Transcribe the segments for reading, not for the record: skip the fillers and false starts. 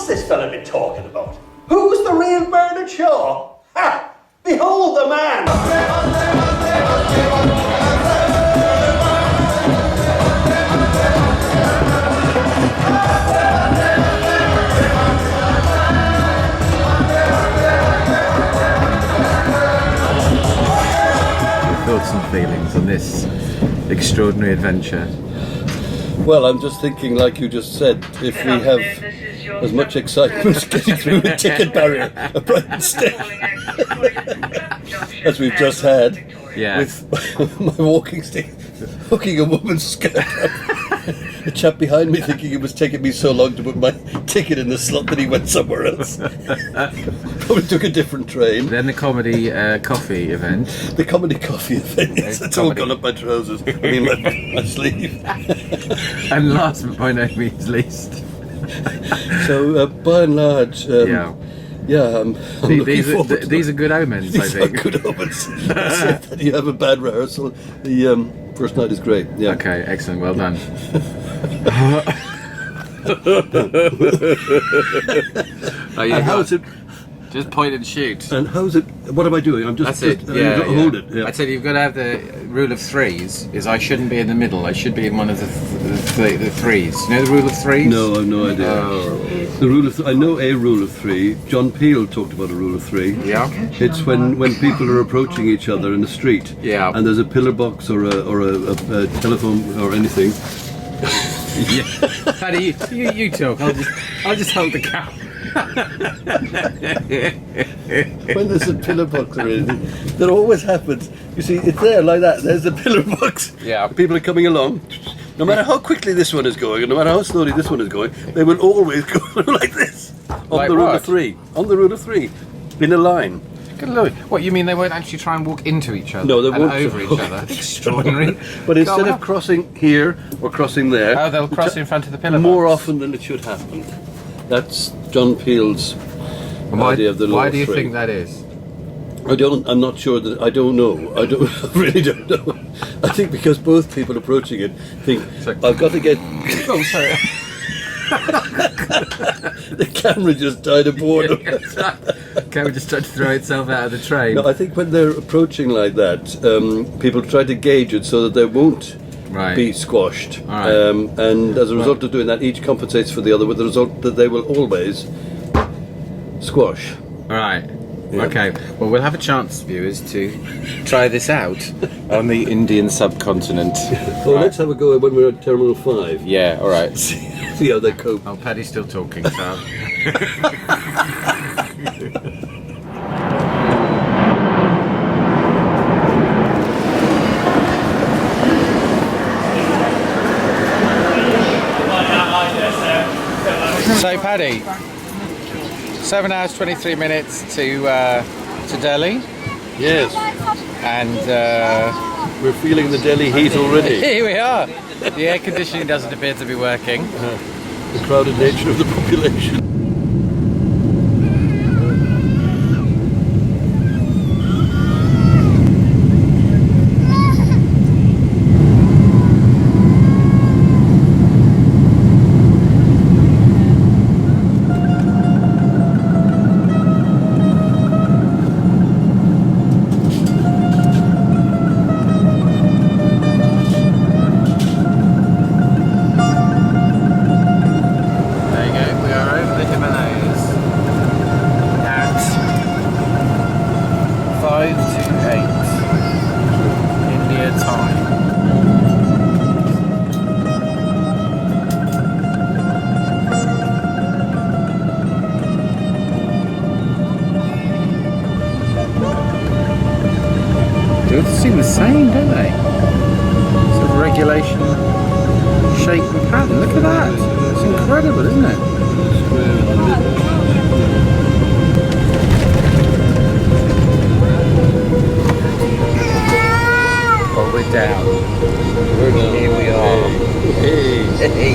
What's this fella been talking about? Who's the real Bernard Shaw? Ha! Behold the man! Thoughts and feelings on this extraordinary adventure? Well, I'm just thinking, like you just said, if we have as much excitement getting through a ticket barrier at Brighton Station as we've just had, with my walking stick hooking a woman's skirt up. The chap behind me thinking it was taking me so long to put my ticket in the slot that he went somewhere else. Probably took a different train. Then the comedy coffee event. The comedy coffee event. It's all gone up my trousers. I mean my sleeve. And last but by no means least. So by and large, I'm these are good omens. I think. Good omens. That you have a bad rehearsal. The first night is great. Yeah. Okay, excellent. Well done. And how's it? Just point and shoot. And how's it? What am I doing? I'm just. That's it. Hold it. Yeah. I said you've got to have the rule of threes. Is I shouldn't be in the middle. I should be in one of the threes. You know the rule of threes? No, I've no idea. The rule of I know a rule of three. John Peel talked about a rule of three. Yeah. It's when people are approaching each other in the street. Yeah. And there's a pillar box or a telephone or anything. Yeah. Paddy, you talk. I'll just hold the camera. When there's a pillar box or anything, that always happens. You see, it's there like that. There's the pillar box. Yeah. People are coming along. No matter how quickly this one is going, and no matter how slowly this one is going, they will always go like this. On the rule of three. On the rule of three. In a line. Good lord. What, you mean they won't actually try and walk into each other? No, they won't. Over each other. Extraordinary. But instead of crossing here or crossing there... Oh, they'll cross in front of the pillar more box. often than it should happen. That's John Peel's idea of the law. Why do you think that is? I'm not sure that. I don't know. I really don't know. I think because both people approaching it think, I've got to get... Oh, sorry. The camera just died of boredom. The camera just tried to throw itself out of the train. No, I think when they're approaching like that, people try to gauge it so that they won't be squashed. Right. And as a result of doing that, each compensates for the other, with the result that they will always squash. Right. Yeah. Okay. Well, we'll have a chance, viewers, to try this out on the Indian subcontinent. Well, let's have a go when we're at Terminal 5. Yeah, all right. See how they cope. Oh, Paddy's still talking, so... So, Paddy, 7 hours 23 minutes to Delhi. Yes. And we're feeling the Delhi heat already. Here we are. The air conditioning doesn't appear to be working. The crowded nature of the population. They all seem the same, don't they? Sort of regulation, shape and pattern. Look at that. It's incredible, isn't it? Oh, we're down. Here we are. Hey.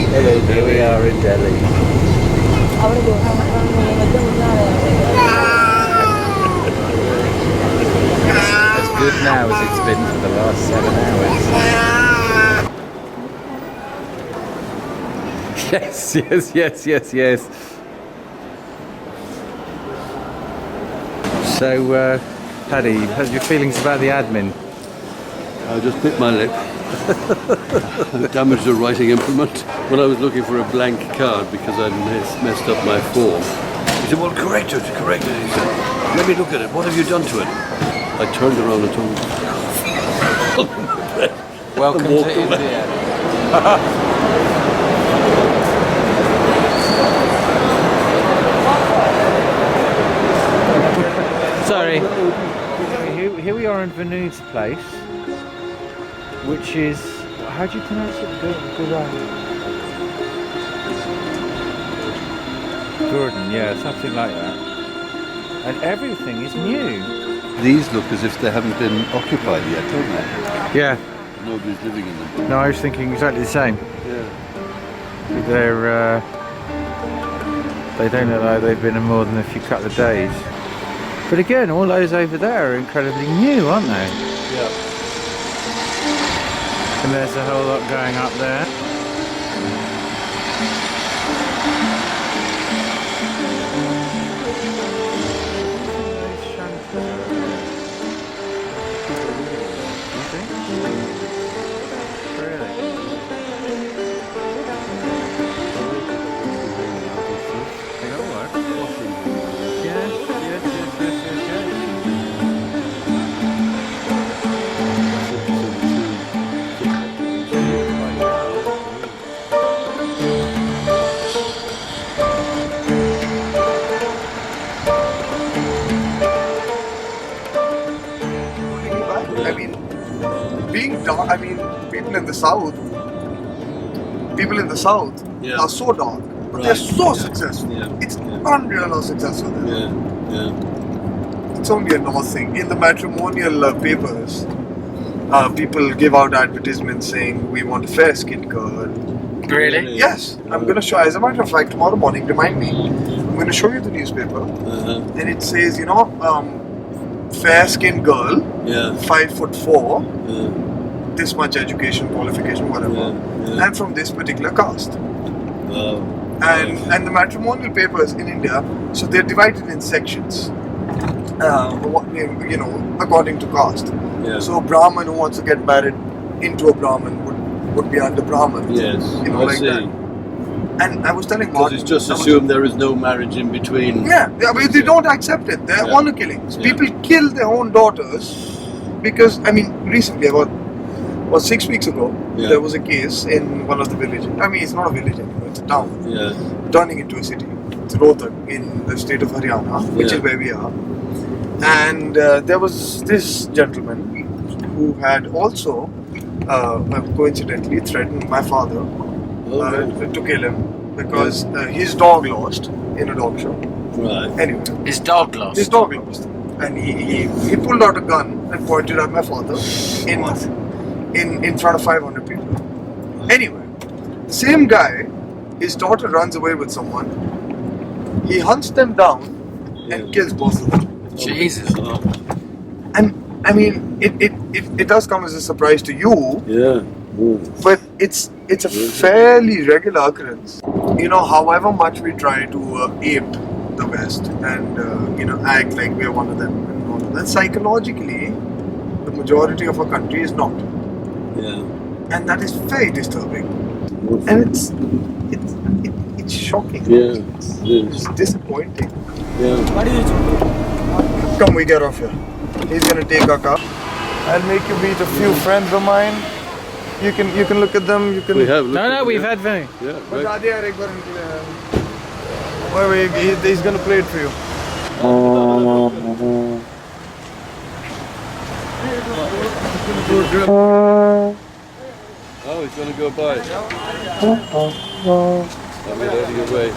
Here we are in Delhi. Good now as it's been for the last 7 hours. Yes. So, Paddy, how's your feelings about the admin? I just bit my lip. Damaged a writing implement. When I was looking for a blank card because I'd messed up my form, he said, well, correct it. He said, let me look at it. What have you done to it? I turned around and told him, Welcome walked to away. India. Sorry. Here we are in Vinod's place, which is, how do you pronounce it? Gordon, yeah, something like that. And everything is new. These look as if they haven't been occupied yet, don't they? Yeah. Nobody's living in them. No, I was thinking exactly the same. Yeah. They're, they don't look like they've been in more than a few couple of days. But again, all those over there are incredibly new, aren't they? Yeah. And there's a whole lot going up there. I mean, being dark, I mean, people in the south Yeah. are so dark, but they're Right. so successful. Yeah. It's unreal how successful they are. Yeah. It's only a north thing. In the matrimonial papers, people give out advertisements saying, we want a fair-skinned girl. Really? Yes, I'm going to show, as a matter of fact, tomorrow morning, remind me, I'm going to show you the newspaper, Uh-huh. and it says, fair-skinned girl, Yeah. 5'4", Yeah. this much education, qualification, whatever, Yeah. and from this particular caste. Wow. And the matrimonial papers in India, so they're divided in sections, according to caste. Yeah. So Brahman who wants to get married into a Brahman would be under Brahman. Yes. I like see. that. And I was telling Because Martin, it's just I was- assumed there is no marriage in between. Yeah, but they don't accept it. They're Yeah. honor killings. Yeah. People kill their own daughters because, recently, about 6 weeks ago, Yeah. there was a case in one of the villages. It's not a village anymore, it's a town, Yeah. turning into a city. It's Rohtak in the state of Haryana, which Yeah. is where we are. And there was this gentleman who had also, coincidentally, threatened my father to kill him because his dog lost in a dog show. Right. Anyway, His dog lost. his dog lost, and he pulled out a gun and pointed at my father in front of 500 people. Anyway, the same guy, his daughter runs away with someone. He hunts them down and kills both of them. Jesus. And it does come as a surprise to you, Yeah. but it's a fairly regular occurrence. However much we try to ape the West and act like we're one of them and all of that, psychologically, the majority of our country is not, Yeah. and that is very disturbing. And it's shocking. Yeah. It's disappointing. Yeah. Come, we get off here. He's gonna take our car. I'll make you meet a few friends of mine. You can look at them. You can. We have. No, we've had Vinny. Yeah. But Right. he's gonna play it for you. Oh, he's gonna go by. I'm loading away.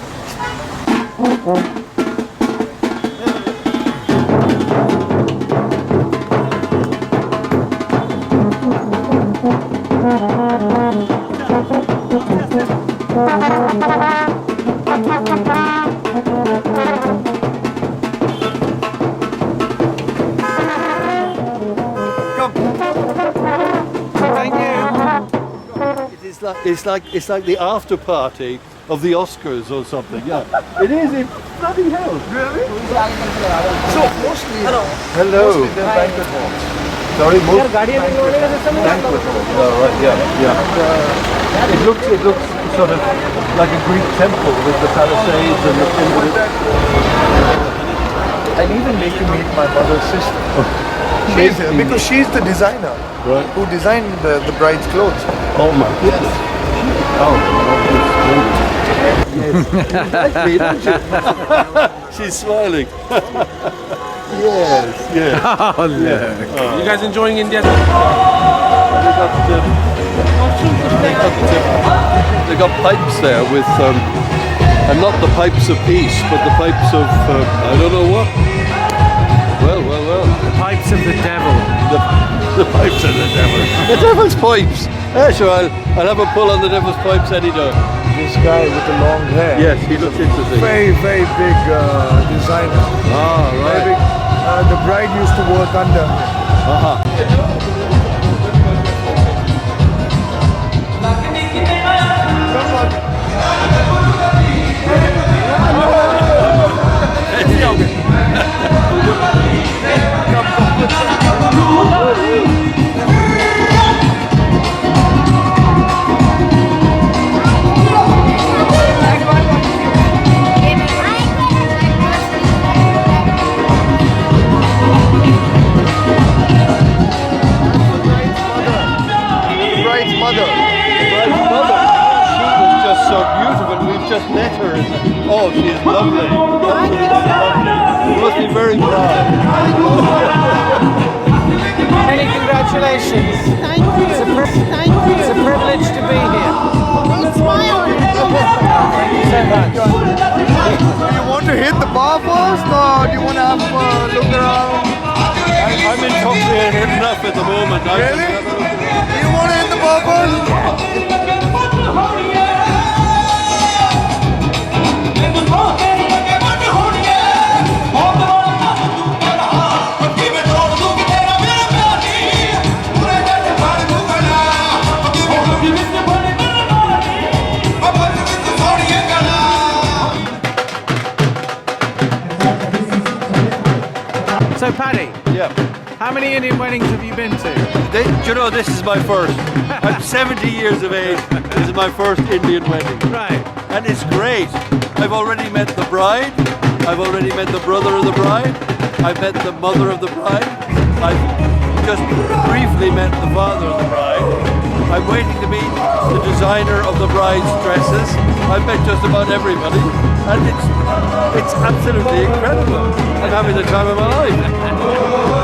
It's like the after party of the Oscars or something. Yeah, it is. It bloody hell. Really? So mostly. Hello. Mostly they're banquet halls. Sorry, most banquet halls. Oh, right. Yeah, yeah. It looks sort of like a Greek temple with the palisades and the I even make you meet my mother's sister. She's here because she's the designer Right. who designed the bride's clothes. Oh my goodness. Oh, yes. She's smiling. Yes, yes. Oh, look. You guys enjoying India? They got pipes there with, and not the pipes of peace, but the pipes of, I don't know what. Well. The pipes of the devil. The pipes of the devil. The devil's pipes. Yeah, sure, I'll have a pull on the devil's pipes any day. This guy with the long hair. Yes, he looks interesting. Very, very big designer. Ah, Very right. big. The bride used to work under him. Bride's mother. Bride's mother. She was just so beautiful. We've just met her. Oh, she is lovely. Absolutely lovely. You must be very proud. Many congratulations. Thank you. It's a Thank you. It's a privilege to be here. It's my honor. Thank you so much. Do you want to hit the bar first or do you want to have a look around? I'm intoxicated enough at the moment. Really? Do you want to hit the bar first? So, Paddy, Yeah. how many Indian weddings have you been to? Do you know, this is my first. I'm 70 years of age. This is my first Indian wedding. Right. And it's great. I've already met the bride. I've already met the brother of the bride. I've met the mother of the bride. I've just briefly met the father of the bride. I'm waiting to meet the designer of the bride's dresses. I've met just about everybody. And it's absolutely incredible. I'm having the time of my life.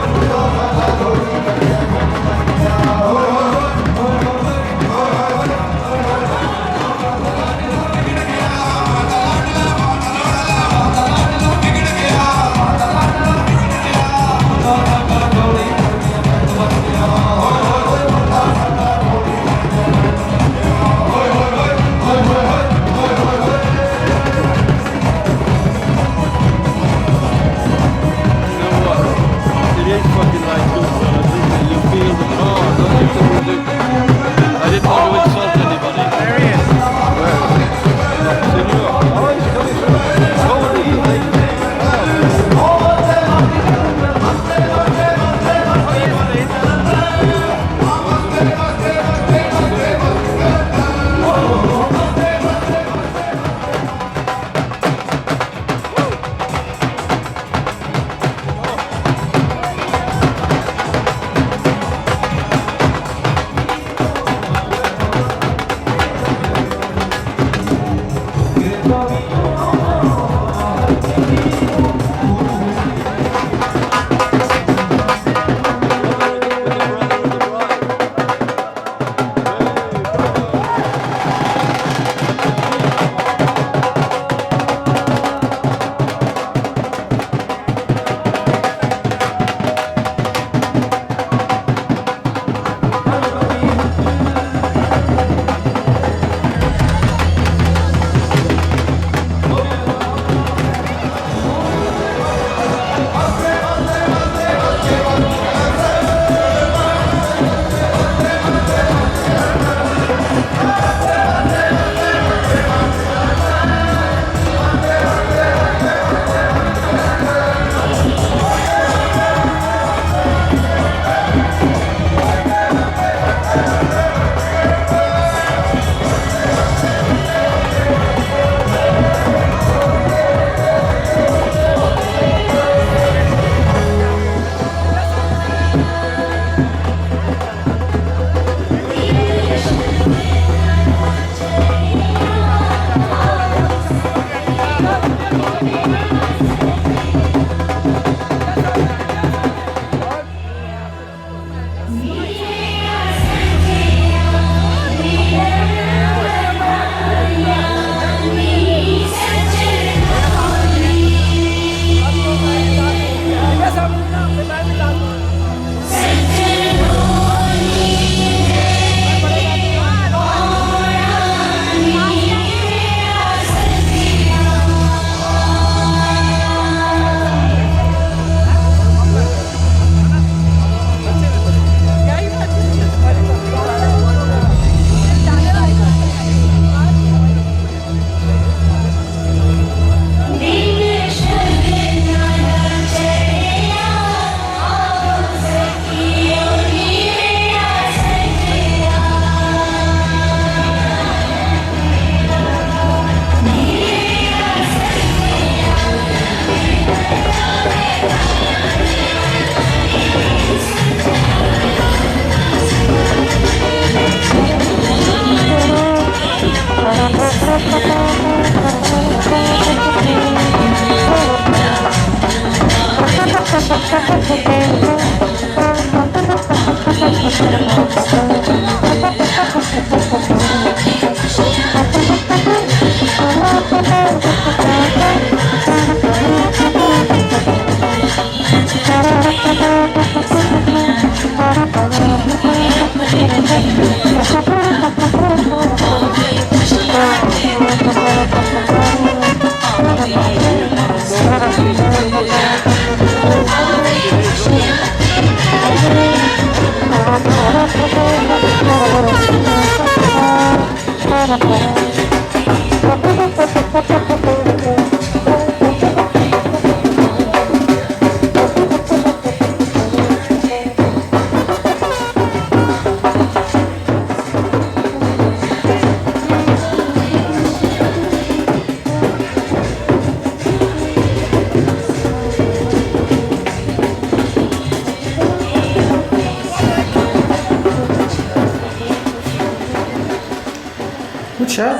What's that?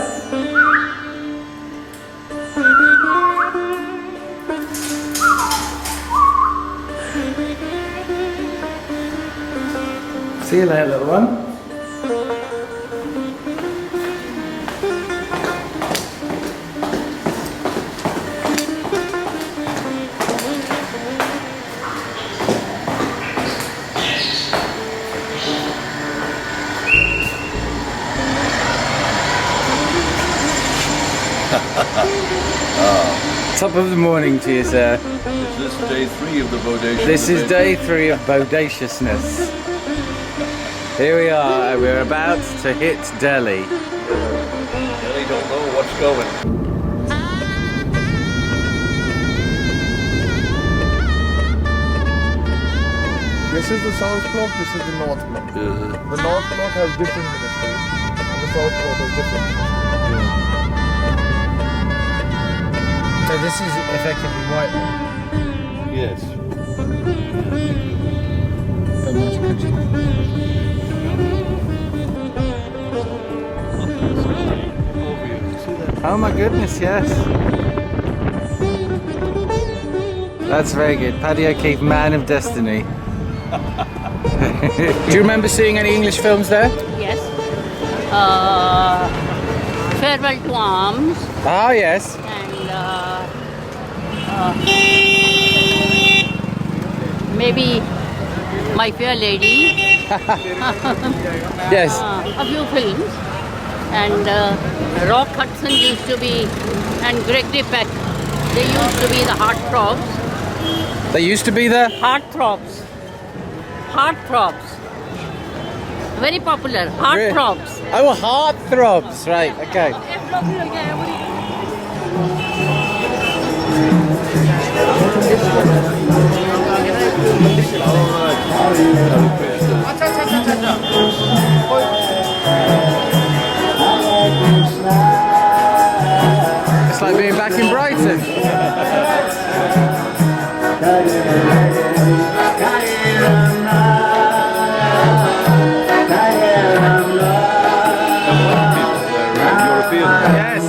See you later, little one. Top of the morning to you, sir. Is this day 3 of the Bodacious? This is day 3 of Bodaciousness. Here we are, we're about to hit Delhi. Really don't know what's going. This is the south block, this is the north block. The north block has different ministries, and the south block has different ministries. So this is effectively white. Yes. But much prettier. Oh my goodness, yes. That's very good. Paddy O'Keefe, man of destiny. Do you remember seeing any English films there? Yes. Farewell to Arms Ah, yes. and maybe My Fair Lady. Yes. A few films. And Rock Hudson used to be, and Gregory Peck, they used to be the heartthrobs. They used to be there? Heartthrobs. Heartthrobs. Very popular. Heartthrobs. Oh, heartthrobs. Right, okay. It's like being back in Brighton. European. Yes.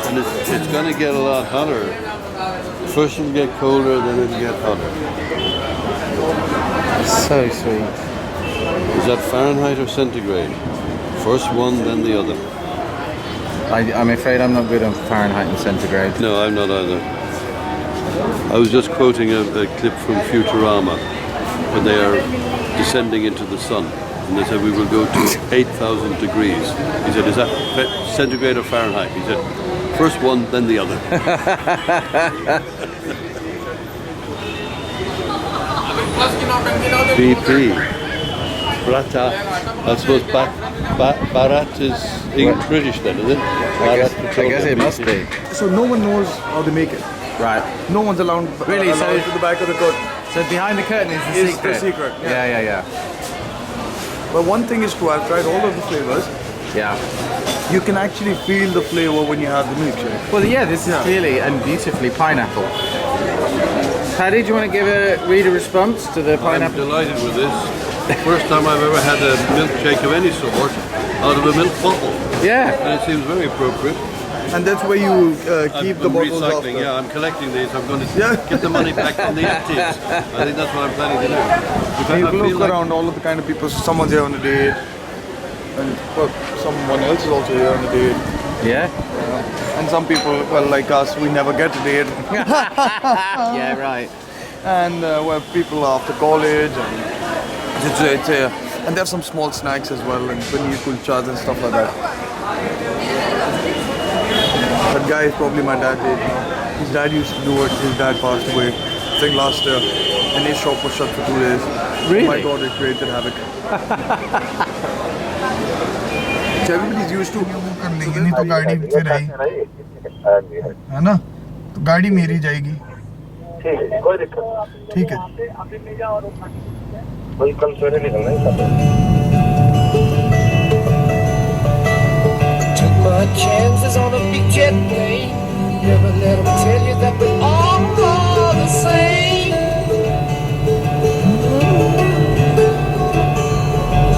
And it's going to get a lot hotter. First it'll get colder, then it'll get hotter. So sweet. Is that Fahrenheit or centigrade? First one, then the other. I'm afraid I'm not good on Fahrenheit and centigrade. No, I'm not either. I was just quoting a clip from Futurama when they are descending into the sun. And they said we will go to 8,000 degrees. He said, is that centigrade or Fahrenheit? He said, first one, then the other. BP. Prata. I suppose Bharat is British then, is it? I guess it must be. So no one knows how they make it. Right. No one's allowed Really? So to the back of the curtain. So behind the curtain is the Is secret. the secret, Yeah. But one thing is true, I've tried all of the flavors. Yeah. You can actually feel the flavor when you have the milkshake. Well, yeah, this is clearly and beautifully pineapple. Paddy, do you want to read a response to the I'm pineapple? delighted with this. First time I've ever had a milkshake of any sort out of a milk bottle. Yeah. And it seems very appropriate. And that's where you keep the I'm bottles recycling, after. yeah, I'm collecting these. I'm going to get the money back from the empties. I think that's what I'm planning to do. In fact, I You feel look like around all of the kind of people, someone's here on a date, and well, someone else is also here on a date. Yeah. And some people, well, like us, we never get a date. Yeah, right. And well, people after college, and and there's some small snacks as well, and paneer kulchas and stuff like that. That guy is probably my dad date now. His dad used to do it. His dad passed away, I think last year, and his shop was shut for 2 days. Really? My daughter created havoc. So everybody's used to कर लेंगे नहीं तो गाड़ी फिर आई है ना तो गाड़ी मेरी जाएगी ठीक है Took my chances on a big jet plane. Never let them tell you that we're all the same.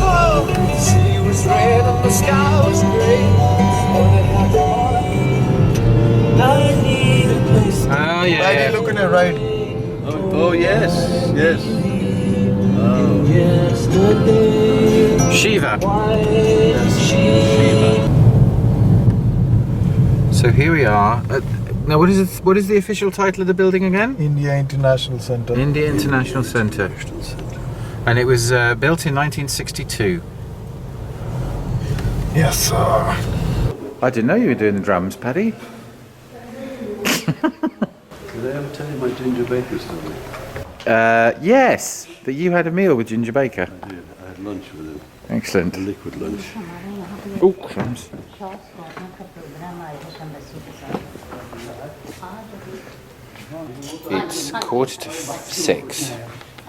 Oh, the sea was red and the sky was gray. I need a place. Oh, yeah. Paddy, looking at right. oh yes. Shiva. So here we are. Now, what is the official title of the building again? India International Center. India International Centre. And it was built in 1962. Yes, sir. I didn't know you were doing the drums, Paddy. Did I ever tell you my ginger baker story? Yes, that you had a meal with Ginger Baker. I did. I had lunch with him. Excellent. A liquid lunch. Oh, crumbs. It's 6:15,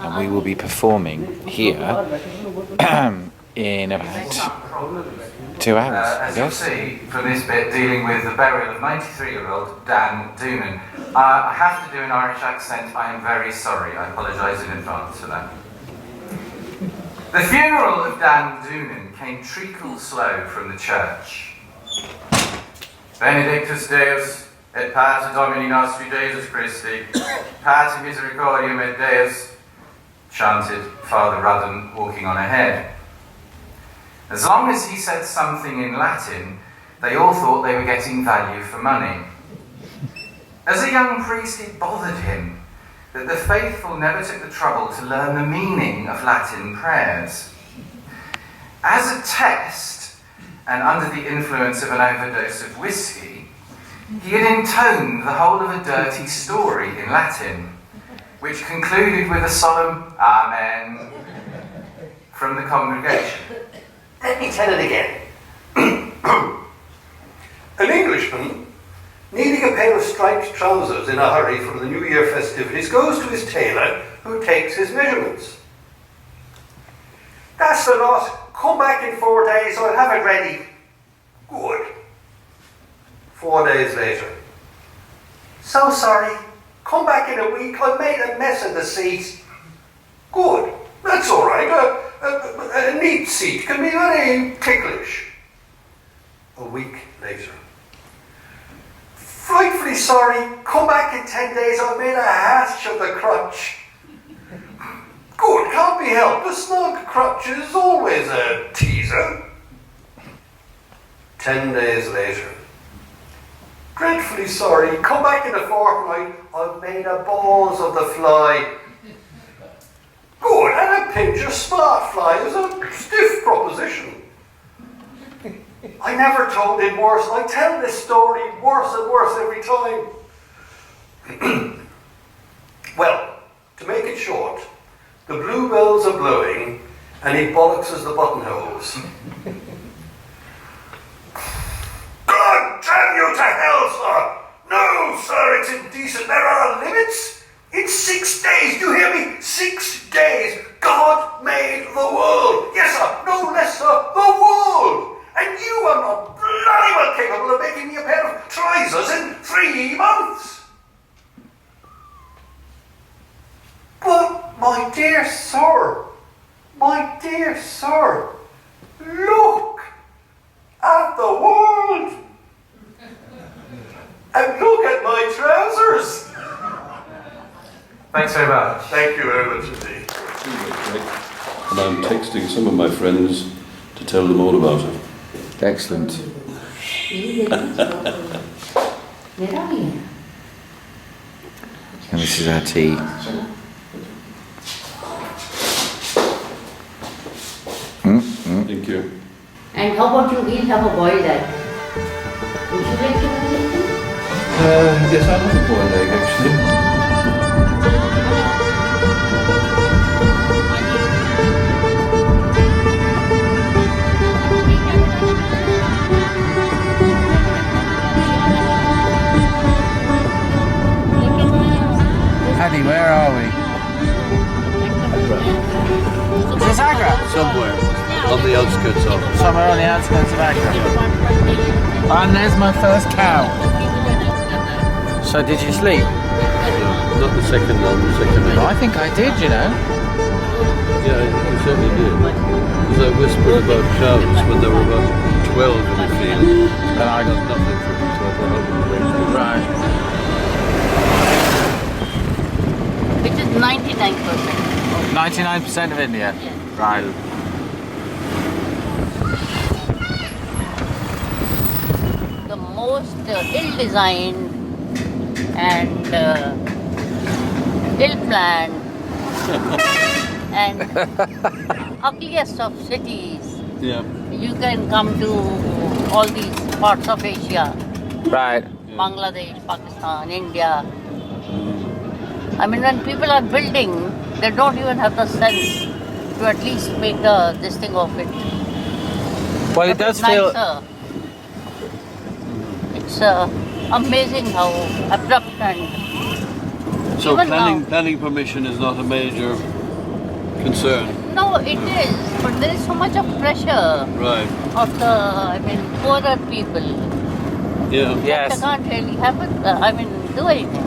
and we will be performing here in about 2 hours, I guess. As you'll see from this bit dealing with the burial of 93-year-old Dan Doonan, I have to do an Irish accent. I am very sorry. I apologise in advance for that. The funeral of Dan Doonan came treacle slow from the church. Benedictus Deus, et pater Domini nostri Jesus Christi, pater misericordium et Deus, chanted Father Rudden, walking on ahead. As long as he said something in Latin, they all thought they were getting value for money. As a young priest, it bothered him that the faithful never took the trouble to learn the meaning of Latin prayers. As a test, and under the influence of an overdose of whiskey, he had intoned the whole of a dirty story in Latin, which concluded with a solemn Amen from the congregation. Let me tell it again. An Englishman, needing a pair of striped trousers in a hurry for the New Year festivities, goes to his tailor, who takes his measurements. That's the lot. Come back in 4 days, I'll have it ready. Good. 4 days later. So sorry. Come back in a week. I've made a mess of the seat. Good. That's all right. A neat seat can be very ticklish. A week later. Frightfully sorry. Come back in 10 days. I've made a hash of the crutch. Good. Can't be helped. A snug crutch is always a teaser. 10 days later. Dreadfully sorry. Come back in a fortnight. I've made a balls of the fly. Good, and a pinch of smart fly is a stiff proposition. I never told it worse. I tell this story worse and worse every time. Well, to make it short, the bluebells are blowing and he bollocks the buttonholes. God damn you to hell, sir! No, sir, it's indecent. There are limits. It's 6 days. Do you hear me? 6 days. God made the world. Yes, sir. No less, sir. The world. And you are not bloody well capable of making me a pair of trousers in 3 months. But, my dear sir, look at the world. And look at my trousers. Thanks very much. Thank you very much indeed. And I'm texting some of my friends to tell them all about it. Excellent. And this is our tea. Thank you. And how about you? We'll have a boiled egg. Would you like to have it? Yes, I love a boiled egg actually. Paddy, where are we? Is this Agra? Somewhere on the outskirts of. Somewhere on the outskirts of Agra. And there's my first cow. So did you sleep? No, not the second one, the second one. I think I did, you know. Yeah, you certainly did. Because I whispered about cows when there were about 12 in the field. And I got nothing from it, so I thought I would wait. Right. Which is 99%. 99% of India? Yes. Right. The most ill-designed and ill-planned and ugliest of cities. Yeah. You can come to all these parts of Asia, Right. Bangladesh, Pakistan, India. I mean, when people are building, they don't even have the sense to at least make this thing of it. Well, it does feel... Nicer. It's amazing how abrupt and So even planning permission is not a major concern. no, it is, but there is so much of pressure Right. of the, poorer people. Yeah. They Yes. can't really have it, do anything.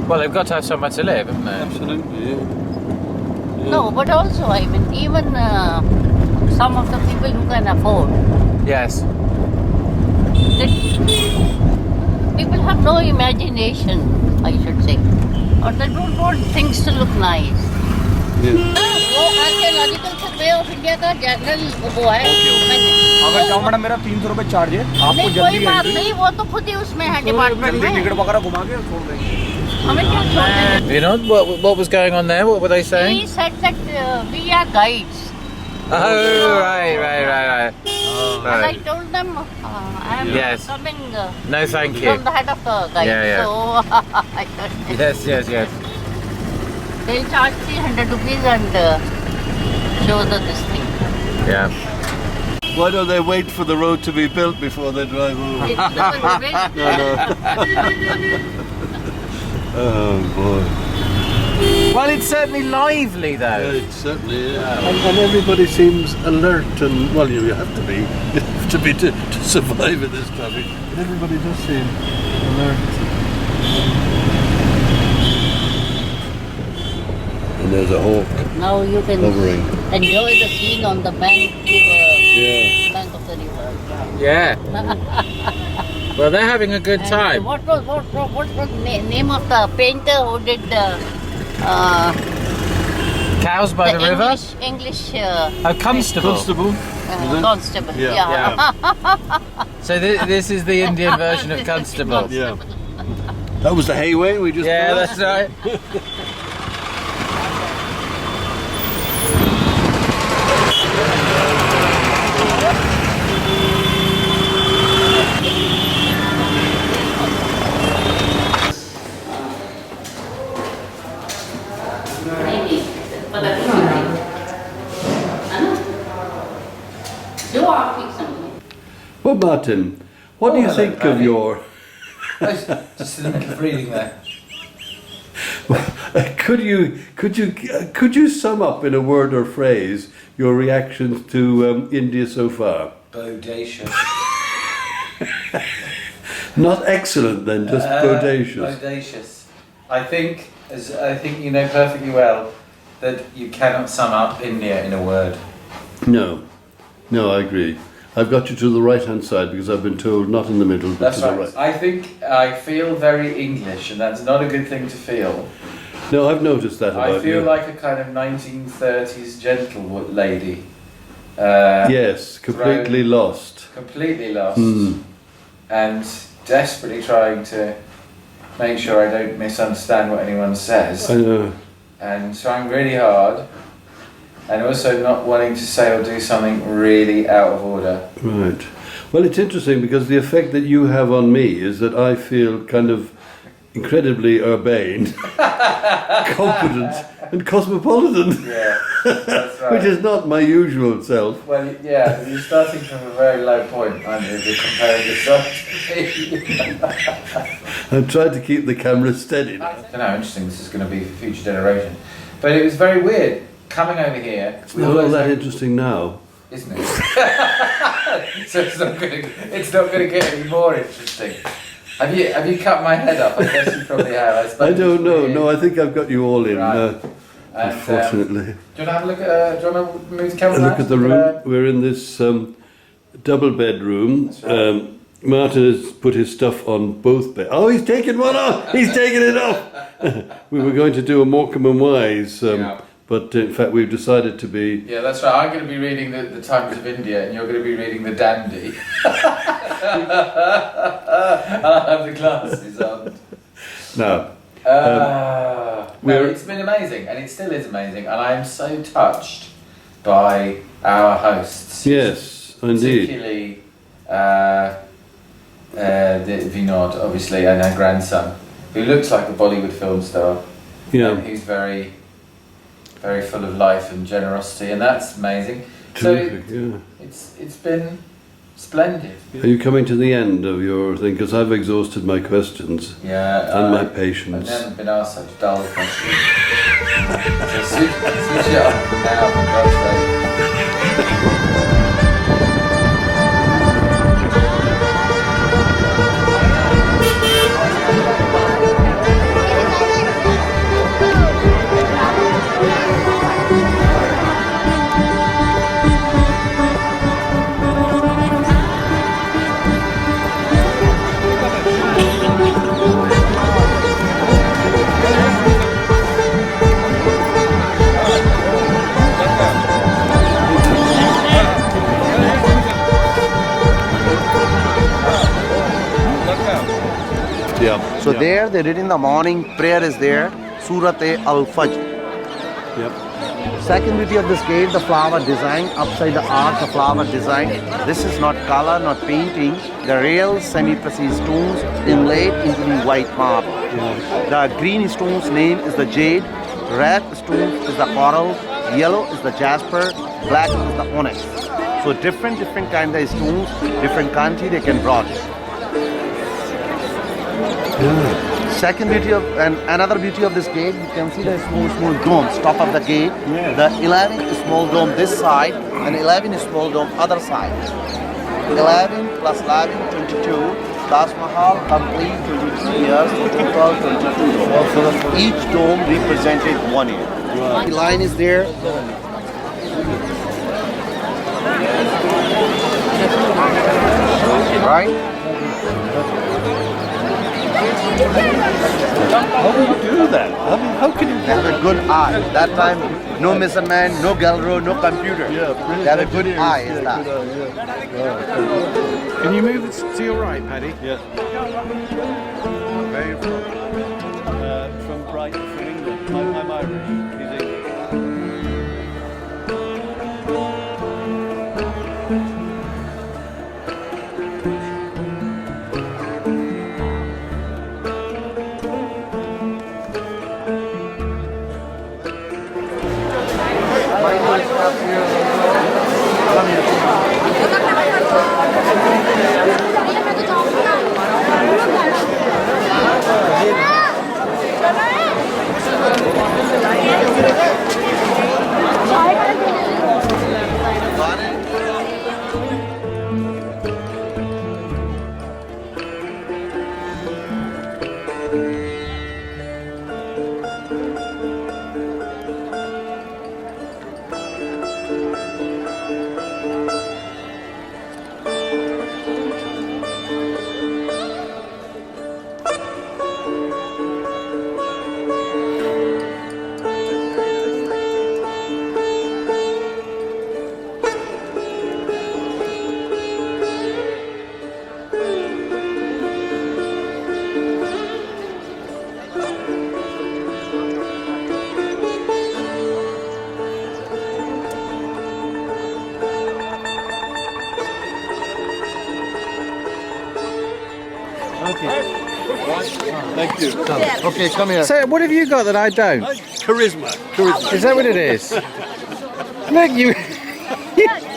Well, they've got to have somewhere to live, haven't they? Absolutely, yeah. No, but also, even some of the people who can afford, Yes. people have no imagination, I should say, or they don't want things to look nice. Yeah. वो archaeological survey of India का general वो है अगर जाओ madam मेरा 300 रुपए charge है आपको नहीं जल्दी कोई बात नहीं वो तो खुद ही उसमें है डिपार्टमेंट जल्दी में टिकट वगैरह घुमा के छोड़ देंगे हमें क्यों छोड़ देंगे You know what was going on there? What were they saying? He said that we are guides Oh, right. and I Right. told them I am Yes. coming No, thank you. from the head of the guide Yeah. so I don't Yes. they'll charge 300 rupees and show this thing. Yeah. Why don't they wait for the road to be built before they drive over? It's Oh boy. Well, it's certainly lively, Yeah, though. it certainly is. And everybody seems alert and, well, you have to be, to survive in this traffic. But everybody does seem alert. And there's a hawk Now you can hovering. enjoy the scene on the bank Yeah. of the river. Yeah. Well, they're having a good And time. What was the name of the painter who did Cows by the river? English Oh, Constable. Constable. constable. Yeah. Yeah. So this is the Indian version of Constable. Yeah. That was the Hayway we just Yeah, passed. that's right. Martin, what do you hello, think of Paddy. your... Just in the middle of reading there. Could you sum up in a word or phrase your reactions to India so far? Bodacious. Not excellent then, just bodacious. Bodacious. I think you know perfectly well that you cannot sum up India in a word. No, I agree. I've got you to the right-hand side because I've been told not in the middle, but That's to right. the right. I feel very English, and that's not a good thing to feel. No, I've noticed that about I feel you. like a kind of 1930s gentle lady. Yes, completely thrown- lost. Completely lost, Hmm. and desperately trying to make sure I don't misunderstand what anyone says, I know. and trying really hard, and also not wanting to say or do something really out of order. Right. Well, it's interesting because the effect that you have on me is that I feel kind of incredibly urbane, competent, and cosmopolitan, Yeah, that's right. which is not my usual self. Well, yeah, you're starting from a very low point, aren't you? If you're comparing yourself to me. I've tried to keep the camera steady. I don't know how interesting this is going to be for future generation. But it was very weird coming over here. It's not all that interesting now. Isn't it? So it's not going to get any more interesting. Have you cut my head up? I guess you probably have. I don't know. No, I think I've got you all in. Right. And, Unfortunately. do you want to have a look at? Do you want to move the camera? Look back? at the room. We're in this double bedroom. That's right. Martin has put his stuff on both beds. Oh, he's taken one off! He's taken it off! We were going to do a Morecambe and Wise, Yeah. but in fact we've decided to be... Yeah, that's right. I'm going to be reading the Times of India, and you're going to be reading the Dandy. I'll have the glasses on. Now, No, we're- it's been amazing, and it still is amazing, and I am so touched by our hosts. yes, indeed. Particularly the Vinod, obviously, and our grandson, who looks like a Bollywood film star. Yeah, And he's very, very full of life and generosity, and that's amazing. terrific, So yeah. it's been splendid. Are you coming to the end of your thing? Because I've exhausted my questions Yeah. and my I've patience. never been asked such dull questions. So switch it up now, for God's sake. Yeah. So yeah. there they did in the morning, prayer is there, Surat al-Fajr. Yep. Second beauty of this gate, the flower design, upside the arch, the flower design. This is not color, not painting, the real semi-precise stones inlaid into the white marble. The green stone's name is the jade, red stone is the coral, yellow is the jasper, black is the onyx. So different kind of stones, different country they can brought. Second beauty of and another beauty of this gate, you can see the small domes top of the gate. The 11 is small dome this side and 11 is small dome other side. 11 plus 11, 22. Taj Mahal complete 23 years, total 22 domes. Each dome represented 1 year. The line is there. Right? How do you do that? I mean, how can you They have a good eye. That time, no measurement, no galro, no computer. Yeah, They have a good eye, is that? Can you move to your right, Paddy? Yeah. Very From Brighton, from England. I'm Irish. He's English. Thank you. Okay, come here. So, what have you got that I don't? Charisma. Charisma. Is that what it is? Look, you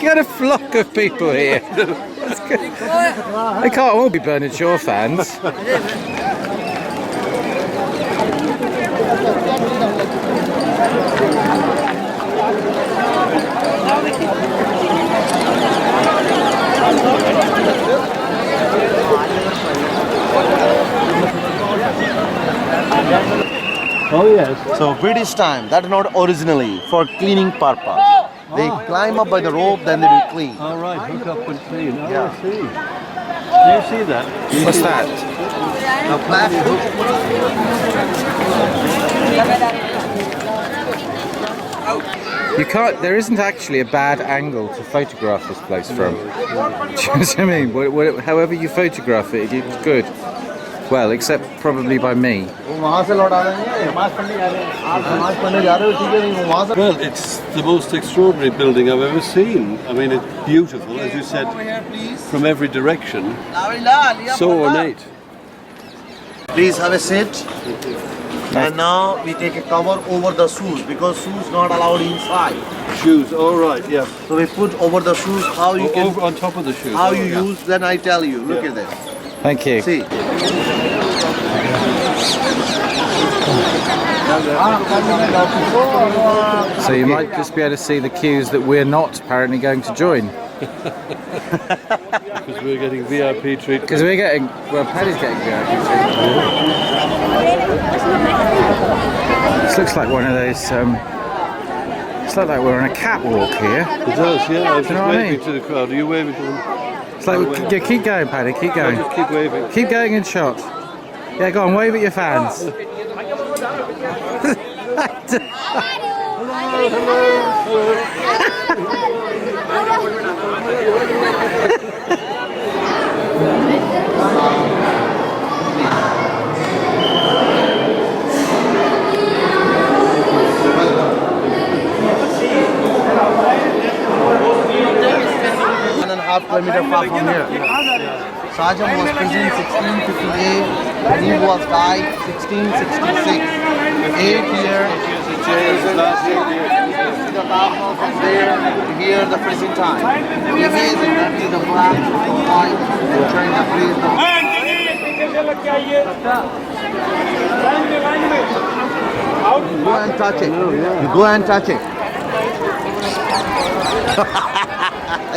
got a flock of people here. That's good. They can't all be Bernard Shaw fans. Oh yes. So British time, that's not originally for cleaning purpose. They climb up by the rope, then they will clean. All right. Hook up and clean. Oh, Yeah. I see. Do you see that? What's that? A plastic hook. You can't. There isn't actually a bad angle to photograph this place from. Do you know what I mean? However you photograph it, it's good. Well, except probably by me. Well, it's the most extraordinary building I've ever seen. I mean, it's beautiful, as you said, from every direction. So ornate. Please have a seat. And now we take a cover over the shoes because shoes not allowed inside. Shoes, all right, yeah. So we put over the shoes how you can, Over on top of the shoes. how oh, you yeah. use. Then I tell you. Look at this. Thank you. See. So you might just be able to see the queues that we're not apparently going to join. Because we're getting VIP treatment. Because we're getting, well, Paddy's getting VIP. This looks like one of those, it's like we're on a catwalk here. It does, yeah. I was Do you just know what I waving mean? to the crowd. Are you waving to them? It's like, yeah, keep going, Paddy, keep No, going. just keep waving. Keep going in shot. Yeah, go on, wave at your fans. Kilometer far from here. Sajam was present 1658, he was died 1666. 8 years, from there to here the present time. Amazing, that is the black white, trying to freeze the go and touch it. You go and touch it.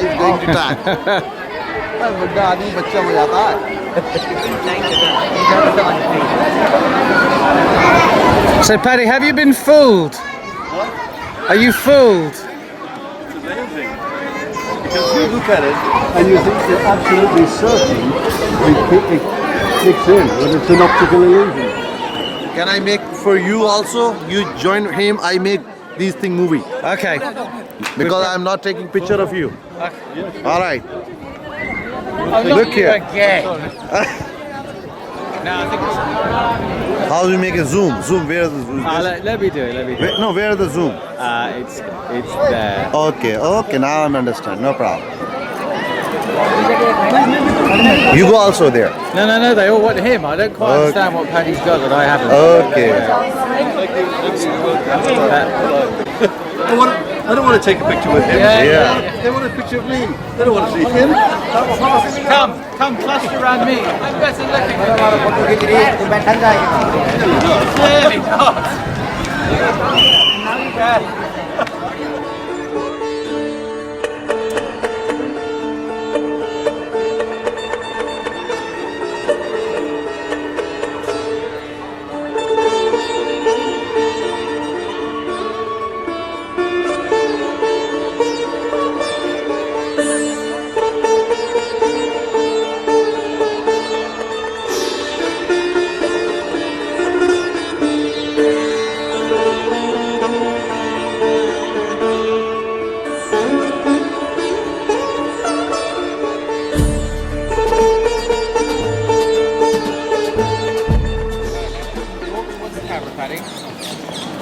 He's going to touch. बड़ा आदमी बच्चा हो जाता है. So, Paddy, have you been fooled? Are you fooled? It's amazing. Because you look at it and you think you're absolutely certain it kicks in, but it's an optical illusion. Can I make for you also? You join him, I make these thing movie. Okay. Because I'm not taking picture of you. All right. Look here. How do you make a zoom? Zoom, where is the zoom? Let me do it. No, where is the zoom? It's there. Okay, okay, now I understand. No problem. You go also there. No, they all want him. I don't quite understand what Paddy's got that I haven't. Okay. I don't want to take a picture with him. Yeah. They want a picture of me. They don't want to see him. Come, cluster around me. I'm better looking. Clearly not.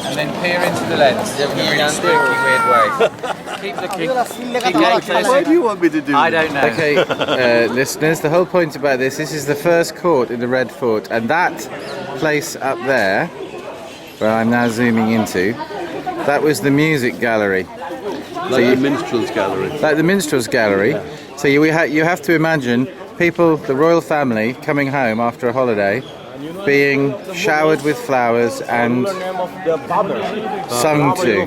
And then peer into the lens in a really spooky, weird way. Keep looking. Why do you want me to do I this? don't know. Okay, listeners, the whole point about this is the first court in the Red Fort, and that place up there, where I'm now zooming into, that was the music gallery. Like the Minstrels Gallery. Like the Minstrels Gallery. Yeah. So you have to imagine people, the royal family, coming home after a holiday, being showered with flowers and sung to.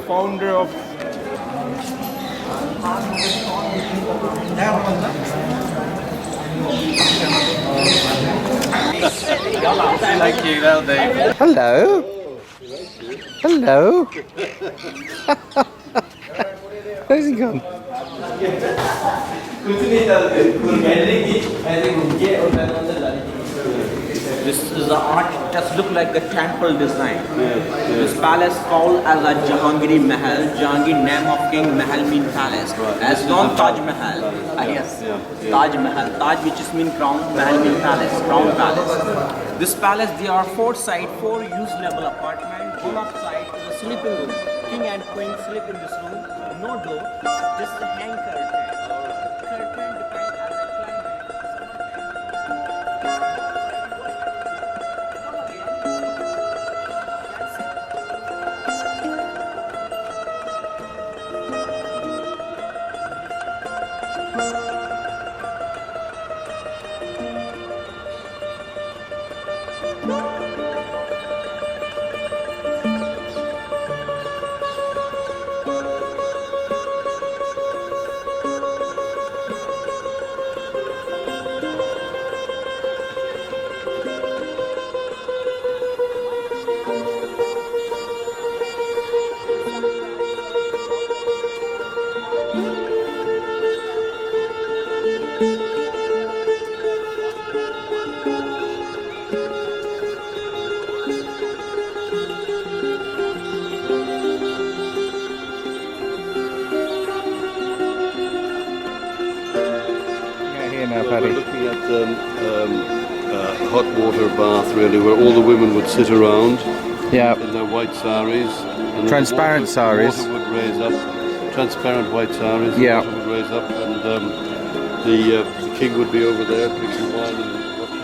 Thank you, that'll do. Hello. Hello. Where's he gone? This is the art just look like the temple design. This palace called as a Jahangiri Mahal. Jahangir name of king, Mahal mean palace. As non Taj Mahal. Yes. Taj Mahal. Taj which is mean crown, Mahal mean palace. Crown palace. This palace there are 4 sides, 4 use level apartment. One upside is a sleeping room. King and queen sleep in this room. No door, just a hang curtain. Curtain depends as a Paddy. We're looking at a hot water bath, really, where all the women would sit around in their white saris. And transparent saris. The water would raise up. Transparent white saris. Yeah. The water would raise up, and the king would be over there drinking wine and watching.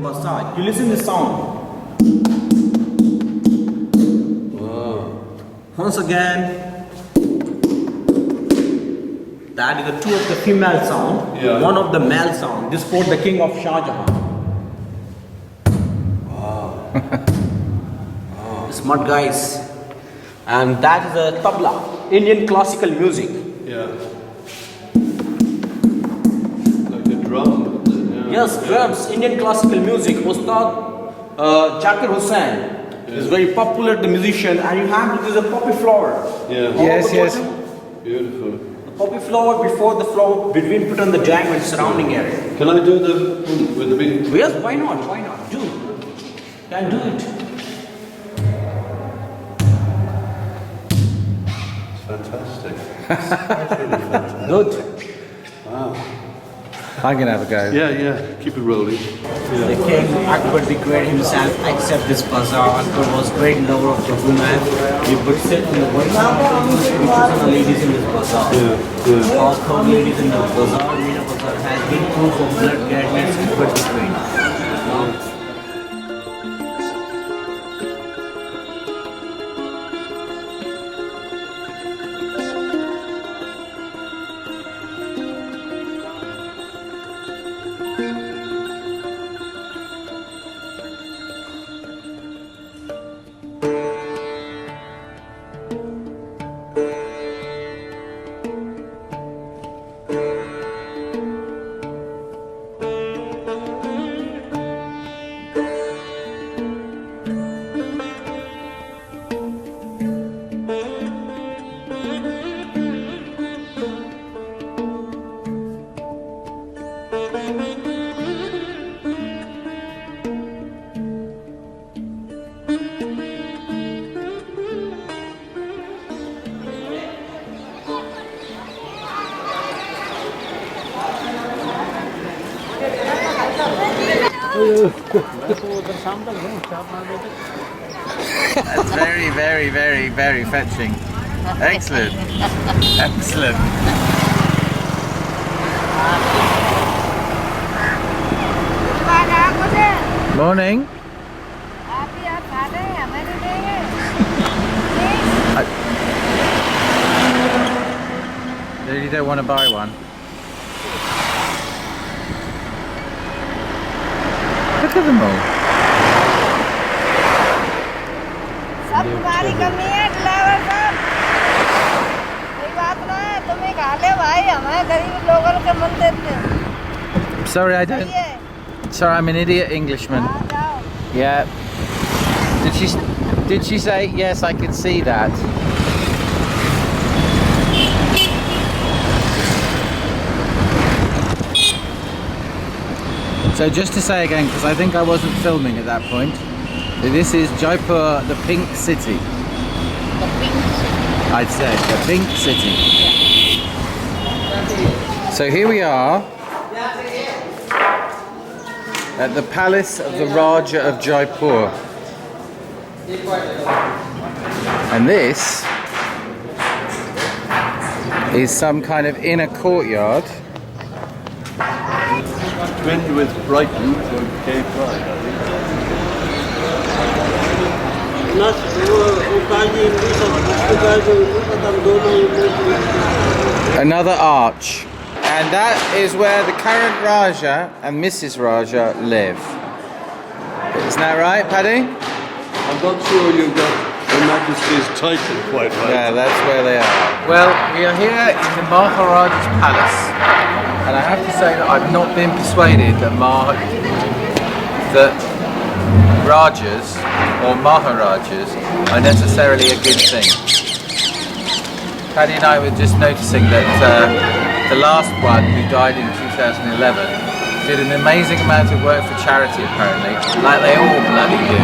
massage. You listen to the sound. Wow. Once again, that is the 2 of the female sound, 1 of the male sound. This for the king of Shah Jahan. Wow. Smart guys. And that is a tabla, Indian classical music. Yeah. Like a drum. Yes, drums, Indian classical music. Ustad Zakir Hussain is very popular, the musician, and you have to use a poppy flower. Yeah. Yes. Beautiful. The poppy flower before the flower between put on the jang and surrounding area. Can I do the with the big? Yes, why not? Why not? Do. Can do it. fantastic. That's really fantastic. Good. Wow. I'm gonna have a go. Yeah, keep it rolling. The king Akbar declared himself accept this bazaar. Akbar was great lover of the woman. He would sit in the white mountains and chosen the ladies in this bazaar. All 4 ladies in the bazaar, Meena Bazaar has been proof of blood gladness Akbar declared. That's very, very, very, very fetching. Excellent. Excellent. Morning. You don't want to buy one? Look at them all. सब तुम्हारी कमी है driver साहब कोई बात ना है तुम ही खा ले भाई हमें गरीब लोगों के मन देते हैं Sorry, I don't. Sorry, I'm an idiot Englishman. Yeah. Did she say yes? I can see that. So just to say again, because I think I wasn't filming at that point, this is Jaipur, the pink city. The pink city. I'd say the pink city. So here we are at the palace of the Raja of Jaipur, and this is some kind of inner courtyard. Twinned with Brighton to Cape Pride, I think. Another arch. And that is where the current Raja and Mrs. Raja live. Isn't that right, Paddy? I'm not sure you got Her Majesty's title quite right. Yeah, that's where they are. Well, we are here in the Maharaja's palace. And I have to say that I've not been persuaded that Rajas or Maharajas are necessarily a good thing. Paddy and I were just noticing that the last one, who died in 2011, did an amazing amount of work for charity apparently, like they all bloody do.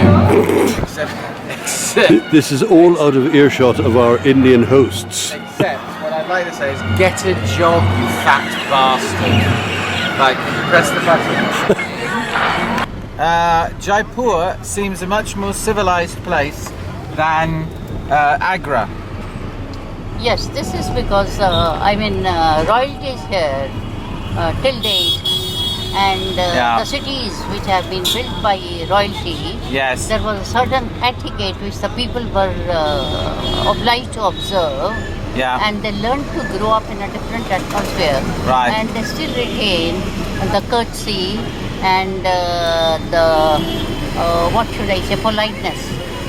Except This is all out of earshot of our Indian hosts. Except, what I'd like to say is, get a job, you fat bastard. Like, press the button. Jaipur seems a much more civilized place than Agra. Yes, this is because, royalty is here till date, and the cities which have been built by royalty, Yes. there was a certain etiquette which the people were obliged to observe, Yeah. and they learned to grow up in a different atmosphere, Right. and they still retain the courtesy and what should I say, politeness,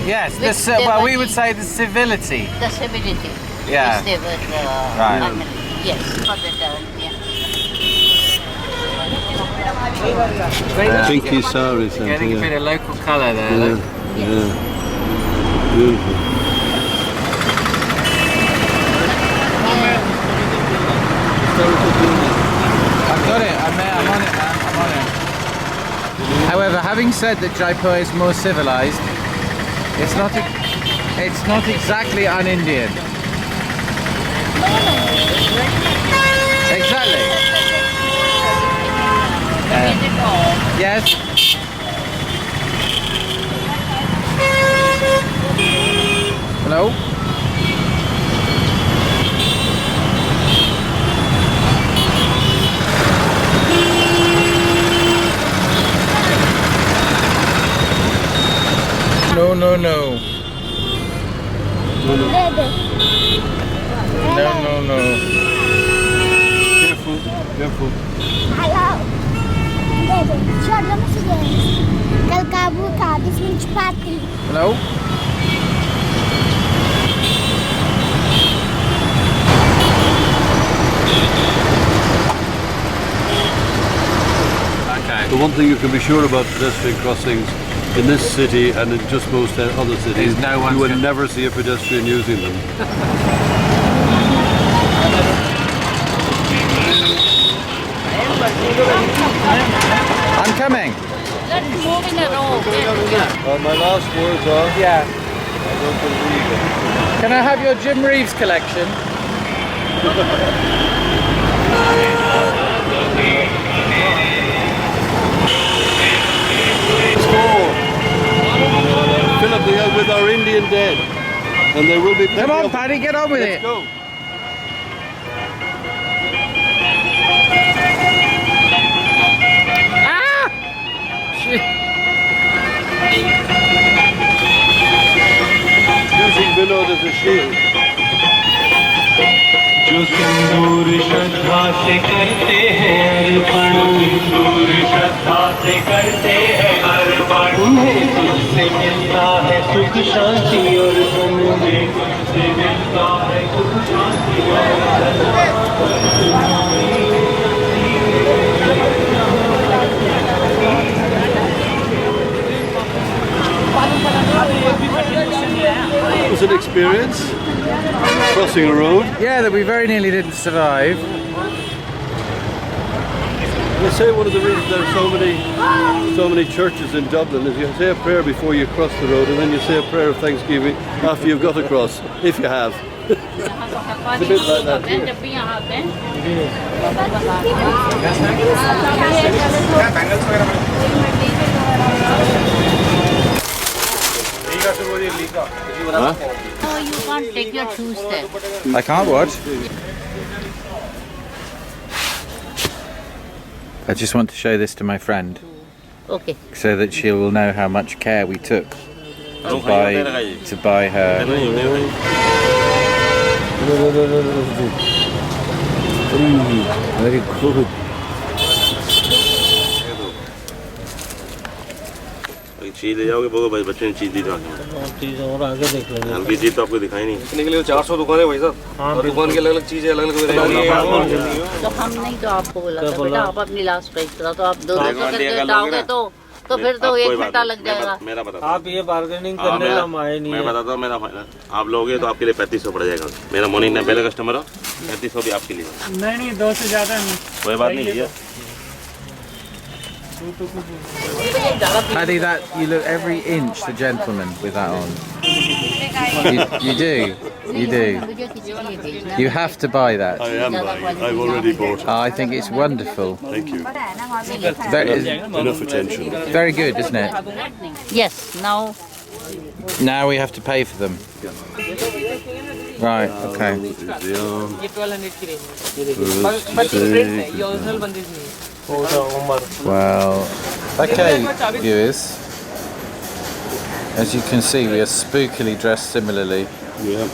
Yes, Which they well, were- we would say the civility. the civility Yeah. which they were, Right. yes, for the turn, yeah. Pinky sour is Getting a bit yeah. of local colour there, Yeah, look. yeah. Beautiful. I've got it, I'm on it, man, I'm on it. However, having said that Jaipur is more civilized, it's not exactly un-Indian. Yes. Hello? No, no, no. No, no, no. Careful, careful. Hello? Okay. The one thing you can be sure about pedestrian crossings in this city and in just most other cities, Is no one's you will gonna- never see a pedestrian using them. I'm coming. Let's move in a row. My last words are, Yeah. I don't believe it. Can I have your Jim Reeves collection? Fill up with our Indian dead, and there will be plenty Come on, of- Paddy, get on with Let's it. go. Ah! Shit. Using Vinod as a shield. जो सिंदूर श्रद्धा से करते हैं अर्पण सिंदूर श्रद्धा से करते हैं अर्पण उन्हें तुझसे मिलता है सुख शांति और धन उन्हें तुझसे मिलता है सुख शांति और It was an experience crossing a road. Yeah, that we very nearly didn't survive. They say one of the reasons there are so many churches in Dublin is you say a prayer before you cross the road, and then you say a prayer of thanksgiving after you've got across, if you have. It's a bit like that here. No, you can't take your shoes there. I can't watch. I just want to show this to my friend Okay. so that she will know how much care we took to buy her. Very good. चीज ले जाओगे वो भाई बच्चे ने चीज दी था चीज और आगे देख लेंगे हल्की चीज तो आपको दिखाई नहीं इतने के लिए 400 दुकान है भाई साहब और दुकान की अलग-अलग चीजें अलग-अलग तो हम नहीं तो आपको बोला था बेटा आप अपनी लास्ट प्राइस करा तो आप 200 करके हटाओगे तो फिर तो एक घंटा लग जाएगा। मेरा बता आप ये बार्गेनिंग करने हम आए नहीं मैं बताता हूँ मेरा फाइनल आप लोगे तो आपके लिए 3500 पड़ जाएगा मेरा मॉर्निंग में पहले कस्टमर हो 3500 भी आपके लिए नहीं 2 से ज्यादा नहीं कोई बात नहीं भैया Paddy, that you look every inch the gentleman with that on. You do. You do. You have to buy that. I am buying it. I've already bought it. I think it's wonderful. Thank you. Enough attention. Very good, isn't it? Yes, now Now we have to pay for them. Right, okay. Well, okay, viewers. As you can see, we are spookily dressed similarly. Yeah.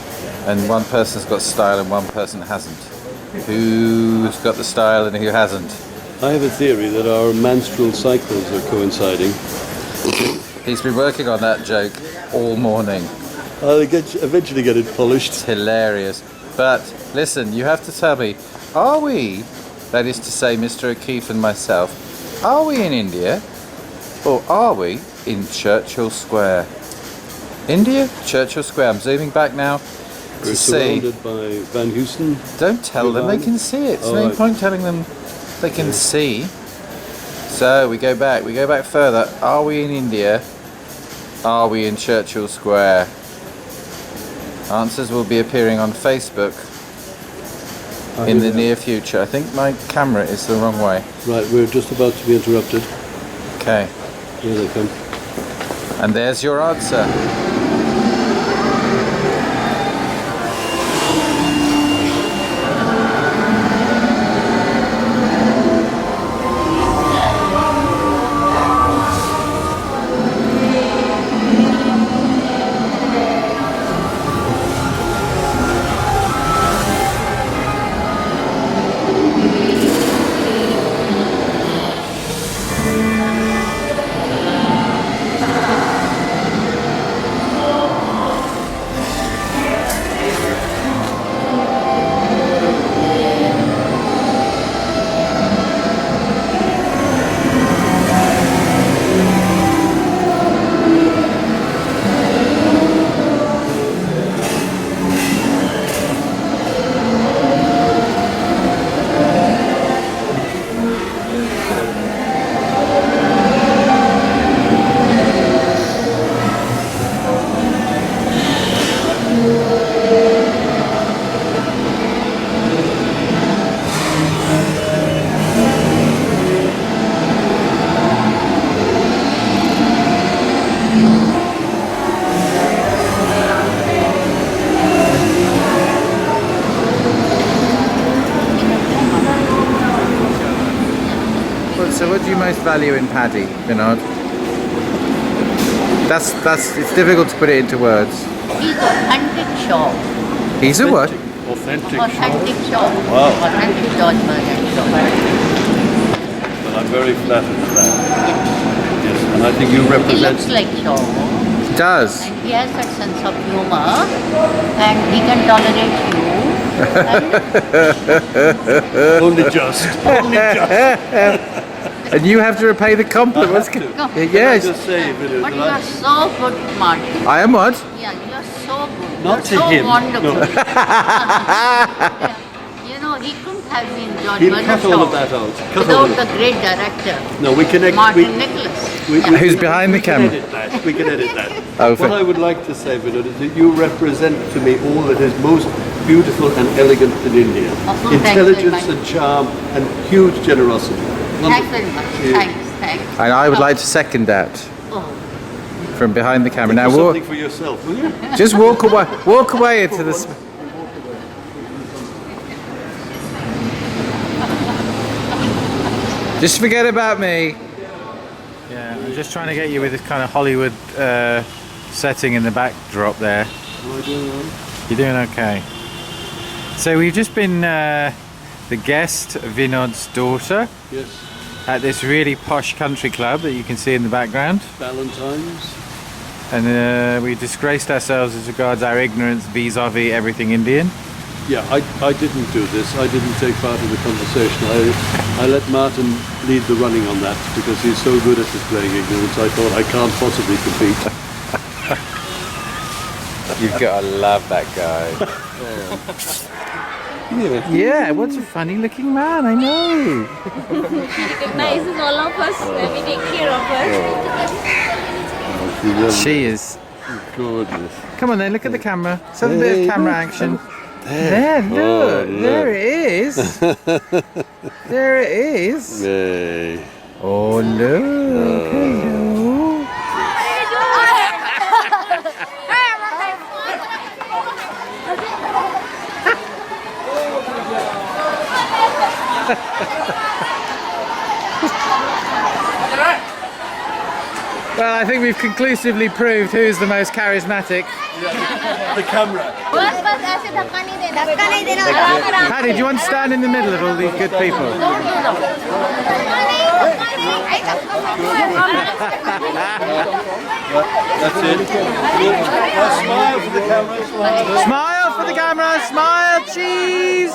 And one person's got style and one person hasn't. Who's got the style and who hasn't? I have a theory that our menstrual cycles are coinciding. He's been working on that joke all morning. I'll eventually get it polished. It's hilarious. But listen, you have to tell me, are we, that is to say Mr. O'Keefe and myself, are we in India or are we in Churchill Square? India, Churchill Square. I'm zooming back now We're to see. surrounded by Van Houston. Don't tell them, they can see it. There's no point telling them they can see. So we go back further. Are we in India? Are we in Churchill Square? Answers will be appearing on Facebook in the near future. I think my camera is the wrong way. Right, we're just about to be interrupted. Okay. Here they come. And there's your answer. So what do you most value in Paddy, Vinod? It's difficult to put it into words. He's authentic Shaw. He's a what? Authentic. Authentic Shaw. Wow. Authentic George Bernard Shaw. Well, I'm very flattered for that. Yes, and I think you He represent. looks like Shaw. He does. And he has that sense of humor. And he can tolerate you. Only just. Only just. And you have to repay the compliment. Can Yes. I just say, Vinod, But you that are so good, Martin. I am what? Yeah, you are so good. Not You're to so him, wonderful. no. Yeah. You know, he couldn't have been George He'll Bernard cut all Shaw of that out. Cut all without of the it. great director, No, we can Martin Nicholas. Who's behind the camera? Edit that. We can edit that. Oh, What I would like to say, Vinod, is that you represent to me all that is most beautiful and elegant in India. Oh, thanks very Intelligence much. and charm and huge generosity. Thanks very much. Yeah. Thanks. And I would like to second that Oh. from behind the camera. Think Now of walk, something for yourself, will you? just walk away. Walk away into the. Just forget about me. Yeah, I'm just trying to get you with this kind of Hollywood setting in the backdrop there. Am I doing all right? You're doing okay. So we've just been the guest of Vinod's daughter Yes. at this really posh country club that you can see in the background. Valentine's. And we disgraced ourselves as regards our ignorance vis-a-vis everything Indian. Yeah, I didn't do this. I didn't take part in the conversation. I let Martin lead the running on that because he's so good at displaying ignorance. I thought I can't possibly compete. You've got to love that guy. Yeah, what's a funny looking man, I know. He recognizes all of us when we take care of her. She is. Gorgeous. Come on then, look at the camera. Let's have a bit of camera action. There, look. There it is. There it is. Hey. Oh, look. Hello. Well, I think we've conclusively proved who's the most charismatic. The camera. बस बस ऐसे धक्का नहीं देना आराम आराम Paddy, do you want to stand in the middle of all these good people? That's it. Now smile for the camera. Smile. Smile for the camera, smile, cheese!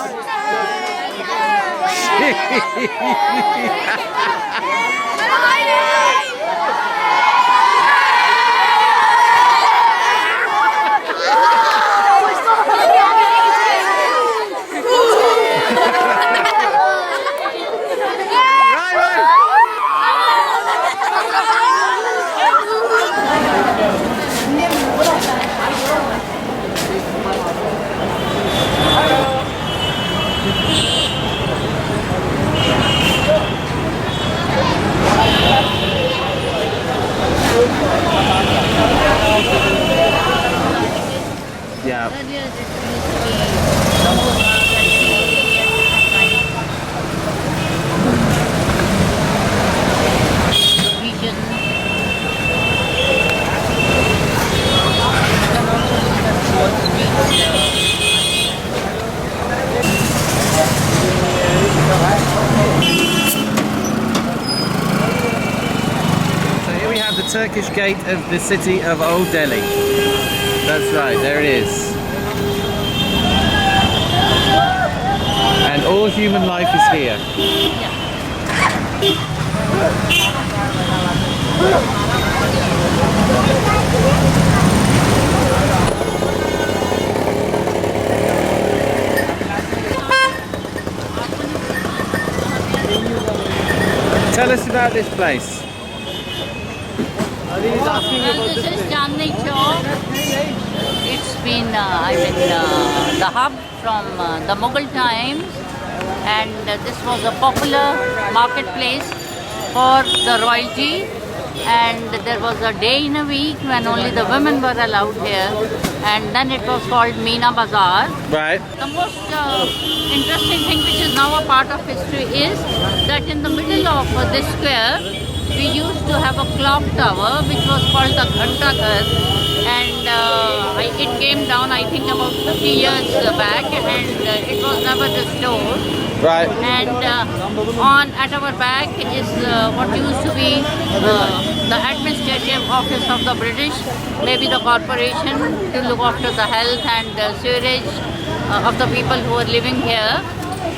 Turkish gate of the city of Old Delhi. That's right, there it is. And all human life is here. Tell us about this place. Well, this is Chandni Chowk. It's been, the hub from the Mughal times, and this was a popular marketplace for the royalty. And there was a day in a week when only the women were allowed here, and then it was called Meena Bazaar. Right. The most interesting thing, which is now a part of history, is that in the middle of this square, we used to have a clock tower which was called the Ghanta Ghar, and it came down, I think, about 50 years back, and it was never restored. Right. And at our back is what used to be the administrative office of the British, maybe the corporation, to look after the health and sewerage of the people who are living here.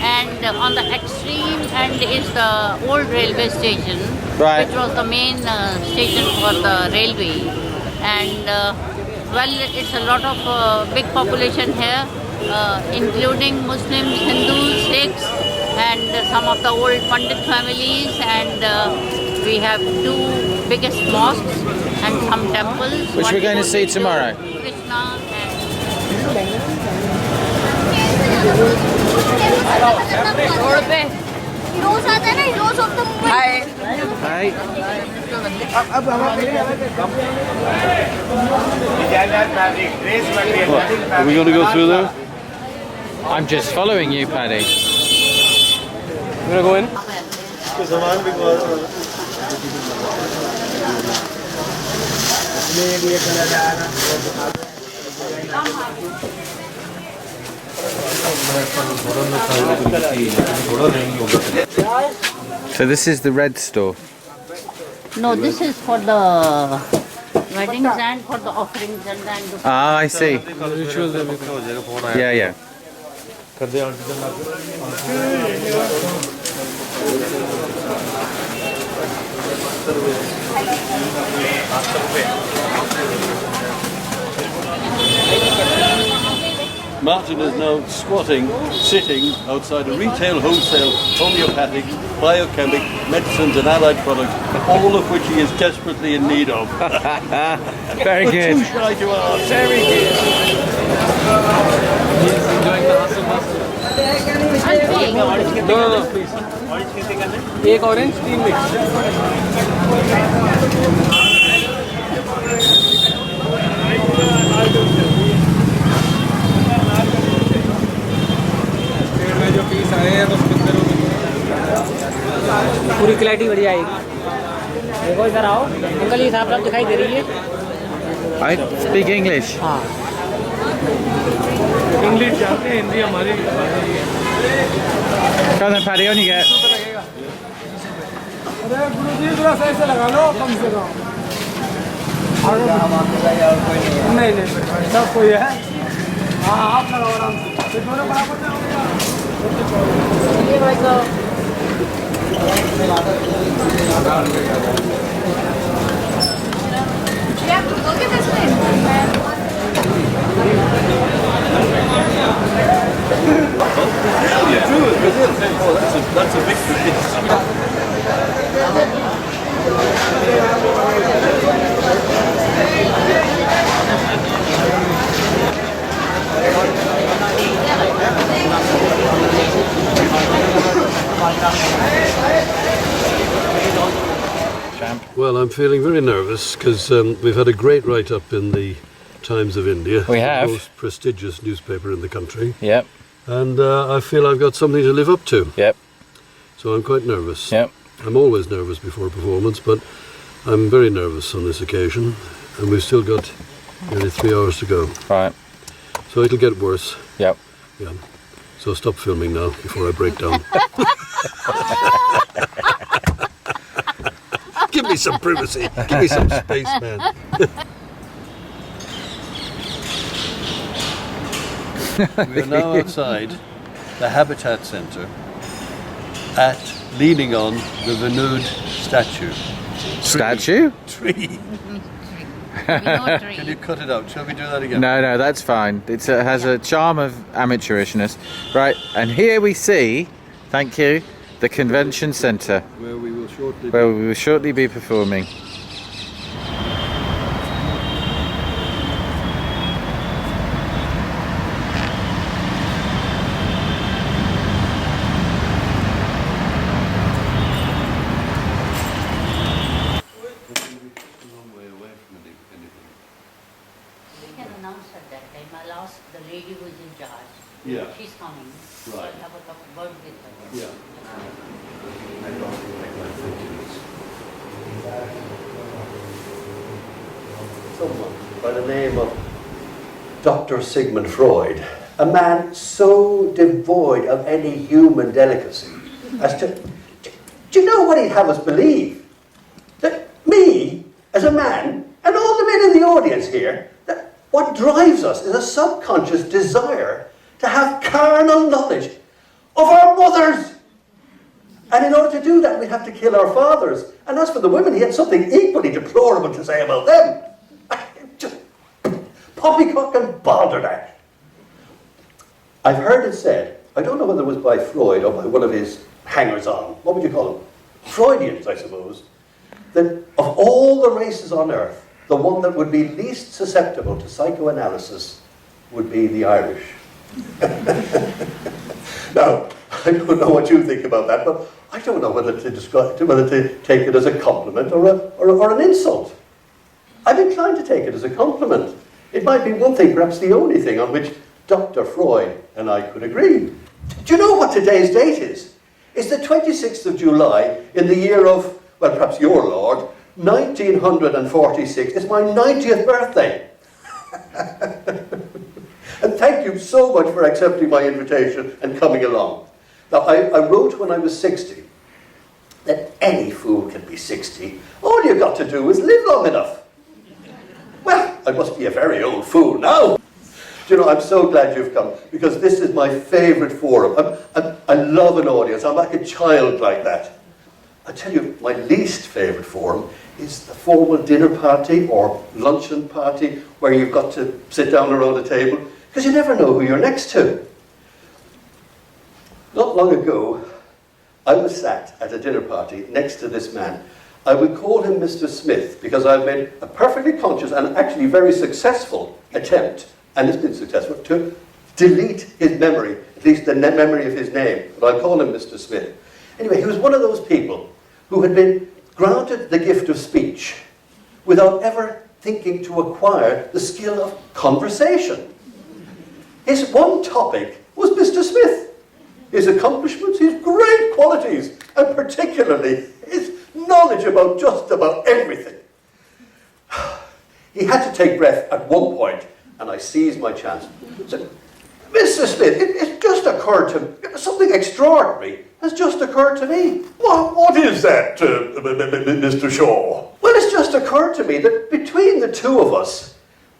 And on the extreme end is the old railway station, right, which was the main station for the railway. And well, it's a lot of big population here, including Muslims, Hindus, Sikhs, and some of the old Pandit families. And we have two biggest mosques and some temples. Which we're going to see tomorrow. Krishna and Heroes आता है ना, heroes of the movement. Hi. Are we going to go through there? I'm just following you, Paddy. You want to go in? So this is the red store. no, this is for the weddings and for the offerings and then. Ah, I see. Yeah, yeah. Martin is now squatting, sitting outside a retail, wholesale, homeopathic, biochemic, medicines and allied products, all of which he is desperately in need of. Very good. Too shy to ask. Very good. He's enjoying the hustle No, please. एक orange, 3 mix. पूरी clarity बढ़िया आएगी। देखो इधर आओ, uncle ये साफ साफ दिखाई दे रही है। I speak English. हाँ। इंग्लिश जानते हैं, हिंदी हमारी Come on, Paddy, on you get. अरे गुरुजी थोड़ा सही से लगा लो कम से कम। नहीं सब कोई है। हाँ आप लगाओ आराम से। दोनों बराबर चलिए भाई साहब। That's a victory. Well, I'm feeling very nervous because we've had a great write-up in the Times of India. We have. The most prestigious newspaper in the country. Yep. And I feel I've got something to live up to. Yep. So I'm quite nervous. Yep. I'm always nervous before a performance, but I'm very nervous on this occasion. And we've still got nearly 3 hours to go. Right. So it'll get worse. Yep. Yeah. So stop filming now before I break down. Give me some privacy. Give me some space, man. We are now outside the Habitat Centre leaning on the Vinod statue. Statue? Tree. Can you cut it out? Shall we do that again? No, that's fine. It has a charm of amateurishness. Right, and here we see, thank you, the convention centre. Where we will shortly be performing. The lady who is in charge. Yeah. She's coming. Right. So I'll have a word with her. Yeah. Someone by the name of Dr. Sigmund Freud, a man so devoid of any human delicacy as to... Do you know what he'd have us believe? That me, as a man, and all the men in the audience here, that what drives us is a subconscious desire to have carnal knowledge of our mothers. And in order to do that, we'd have to kill our fathers. And as for the women, he had something equally deplorable to say about them. Just poppycock and balderdash. I've heard it said, I don't know whether it was by Freud or by one of his hangers-on, what would you call them? Freudians, I suppose, that of all the races on earth, the one that would be least susceptible to psychoanalysis would be the Irish. Now, I don't know what you think about that, but I don't know whether to take it as a compliment or an insult. I'm inclined to take it as a compliment. It might be one thing, perhaps the only thing on which Dr. Freud and I could agree. Do you know what today's date is? It's the 26th of July in the year of, well, perhaps your Lord, 1946. It's my 90th birthday. And thank you so much for accepting my invitation and coming along. Now, I wrote when I was 60 that any fool can be 60. All you've got to do is live long enough. Well, I must be a very old fool now. Do you know, I'm so glad you've come, because this is my favourite forum. I love an audience. I'm like a child like that. I tell you, my least favourite forum is the formal dinner party or luncheon party where you've got to sit down around a table, because you never know who you're next to. Not long ago, I was sat at a dinner party next to this man. I would call him Mr. Smith because I've made a perfectly conscious and actually very successful attempt, and it's been successful, to delete his memory, at least the memory of his name, but I'll call him Mr. Smith. Anyway, he was one of those people who had been granted the gift of speech without ever thinking to acquire the skill of conversation. His one topic was Mr. Smith, his accomplishments, his great qualities, and particularly his knowledge about just about everything. He had to take breath at one point, and I seized my chance. So, Mr. Smith, it just occurred to me, something extraordinary has just occurred to me. What is that, Mr. Shaw? Well, it's just occurred to me that between the two of us,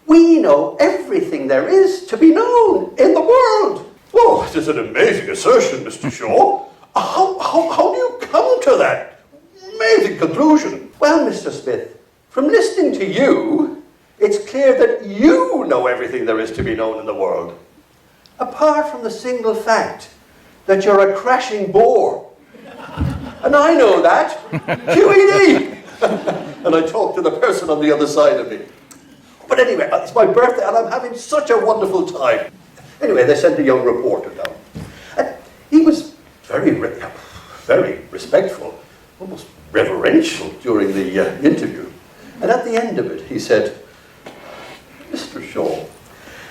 we know everything there is to be known in the world. Oh, it is an amazing assertion, Mr. Shaw. How do you come to that amazing conclusion? Well, Mr. Smith, from listening to you, it's clear that you know everything there is to be known in the world. Apart from the single fact that you're a crashing bore. And I know that. QED! And I talked to the person on the other side of me. But anyway, it's my birthday and I'm having such a wonderful time. Anyway, they sent a young reporter down. And he was very respectful, almost reverential during the interview. And at the end of it, he said, Mr. Shaw,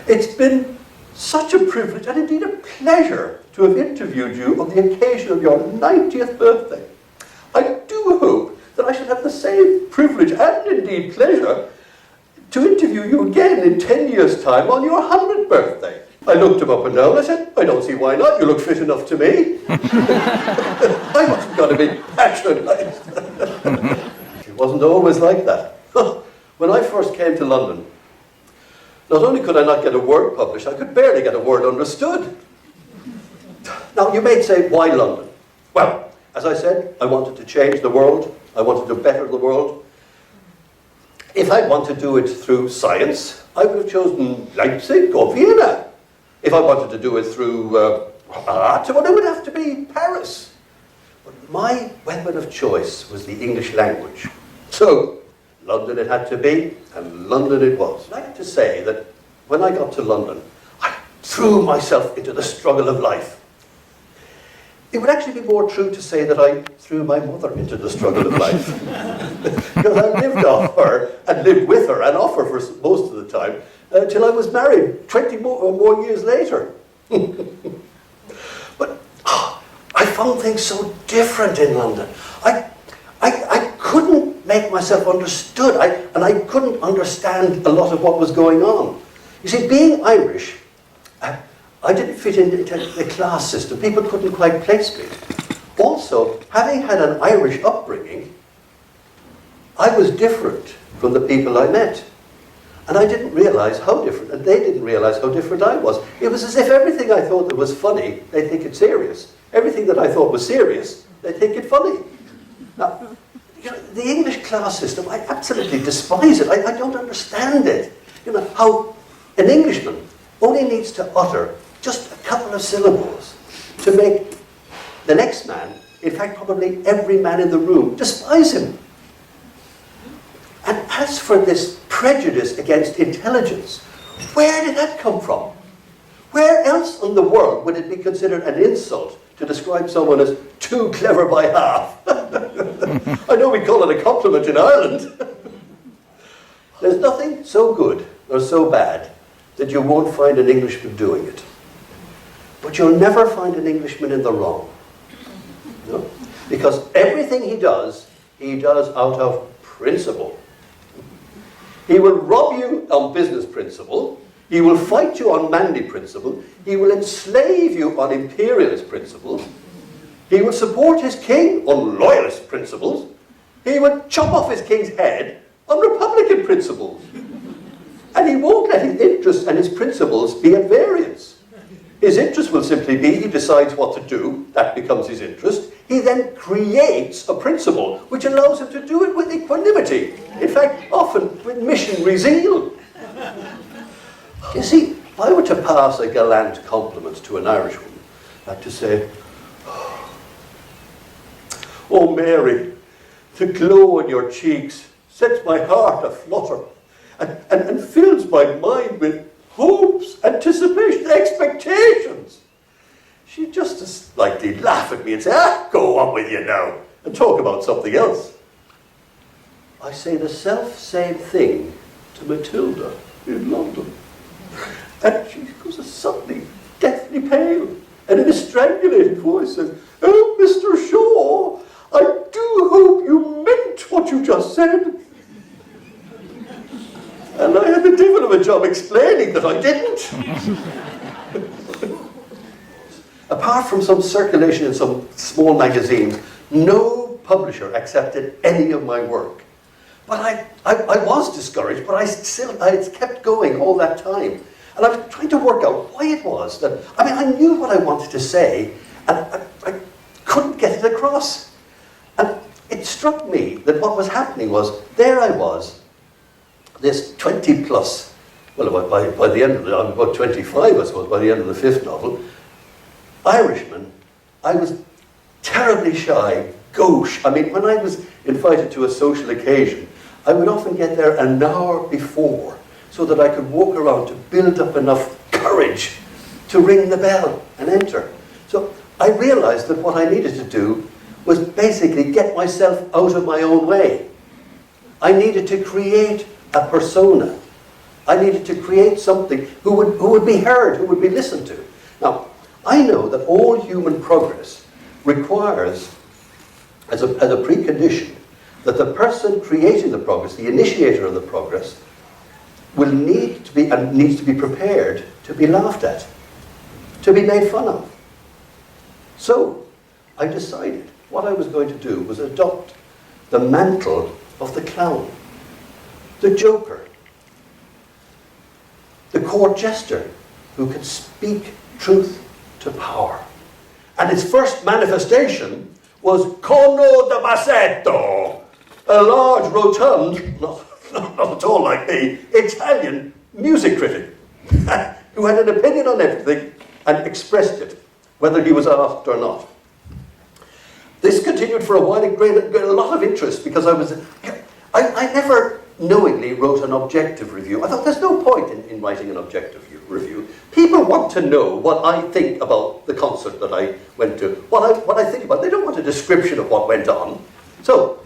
it's been such a privilege and indeed a pleasure to have interviewed you on the occasion of your 90th birthday. I do hope that I shall have the same privilege and indeed pleasure to interview you again in 10 years' time on your 100th birthday. I looked him up and down. I said, I don't see why not. You look fit enough to me. I wasn't going to be patronised. wasn't always like that. When I first came to London, not only could I not get a word published, I could barely get a word understood. Now, you may say, why London? Well, as I said, I wanted to change the world. I wanted to better the world. If I wanted to do it through science, I would have chosen Leipzig or Vienna. If I wanted to do it through art, well, it would have to be Paris. But my weapon of choice was the English language. So, London it had to be, and London it was. I like to say that when I got to London, I threw myself into the struggle of life. It would actually be more true to say that I threw my mother into the struggle of life. Because I lived off her, and lived with her, and off her for most of the time, till I was married 20 or more years later. But I found things so different in London. I couldn't make myself understood, and I couldn't understand a lot of what was going on. You see, being Irish, I didn't fit into the class system. People couldn't quite place me. Also, having had an Irish upbringing, I was different from the people I met. And I didn't realise how different, and they didn't realise how different I was. It was as if everything I thought that was funny, they think it's serious. Everything that I thought was serious, they think it funny. Now, you know, the English class system, I absolutely despise it. I don't understand it. You know, how an Englishman only needs to utter just a couple of syllables to make the next man, in fact probably every man in the room, despise him. And as for this prejudice against intelligence, where did that come from? Where else in the world would it be considered an insult to describe someone as too clever by half? I know we call it a compliment in Ireland. There's nothing so good or so bad that you won't find an Englishman doing it. But you'll never find an Englishman in the wrong. No? Because everything he does out of principle. He will rob you on business principle. He will fight you on manly principle. He will enslave you on imperialist principles. He will support his king on loyalist principles. He will chop off his king's head on republican principles. And he won't let his interests and his principles be at variance. His interest will simply be he decides what to do, that becomes his interest. He then creates a principle which allows him to do it with equanimity. In fact, often with missionary zeal. You see, if I were to pass a gallant compliment to an Irishwoman, I'd to say, "Oh Mary, the glow on your cheeks sets my heart aflutter and fills my mind with hopes, anticipation, expectations." She'd just as likely laugh at me and say, "Go on with you now," and talk about something else. I say the self-same thing to Matilda in London. And she goes suddenly deathly pale, and in a strangulated voice says, "Oh, Mr. Shaw, I do hope you meant what you just said." And I had the devil of a job explaining that I didn't. Apart from some circulation in some small magazines, no publisher accepted any of my work. But I was discouraged, but I kept going all that time. And I was trying to work out why it was that, I knew what I wanted to say, and I couldn't get it across. And it struck me that what was happening was, there I was, this 20 plus, well, by the end of it, I'm about 25, I suppose, by the end of the fifth novel, Irishman. I was terribly shy, gauche. When I was invited to a social occasion, I would often get there an hour before so that I could walk around to build up enough courage to ring the bell and enter. So I realized that what I needed to do was basically get myself out of my own way. I needed to create a persona. I needed to create something who would be heard, who would be listened to. Now, I know that all human progress requires, as a precondition, that the person creating the progress, the initiator of the progress, needs to be prepared to be laughed at, to be made fun of. So, I decided what I was going to do was adopt the mantle of the clown, the joker, the court jester who can speak truth to power. And its first manifestation was Corno de Bassetto, a large, rotund, not at all like me, Italian music critic who had an opinion on everything and expressed it, whether he was asked or not. This continued for a while. It gained a lot of interest because I never knowingly wrote an objective review. I thought there's no point in writing an objective review. People want to know what I think about the concert that I went to, what I think about. They don't want a description of what went on. So,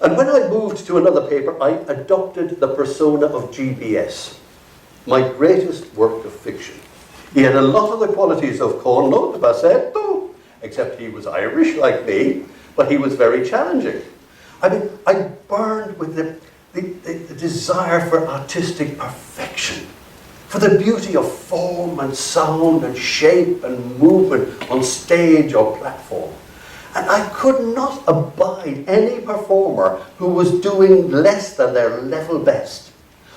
and when I moved to another paper, I adopted the persona of GBS, my greatest work of fiction. He had a lot of the qualities of Corno de Bassetto, except he was Irish like me, but he was very challenging. I mean, I burned with the desire for artistic perfection, for the beauty of form and sound and shape and movement on stage or platform. And I could not abide any performer who was doing less than their level best.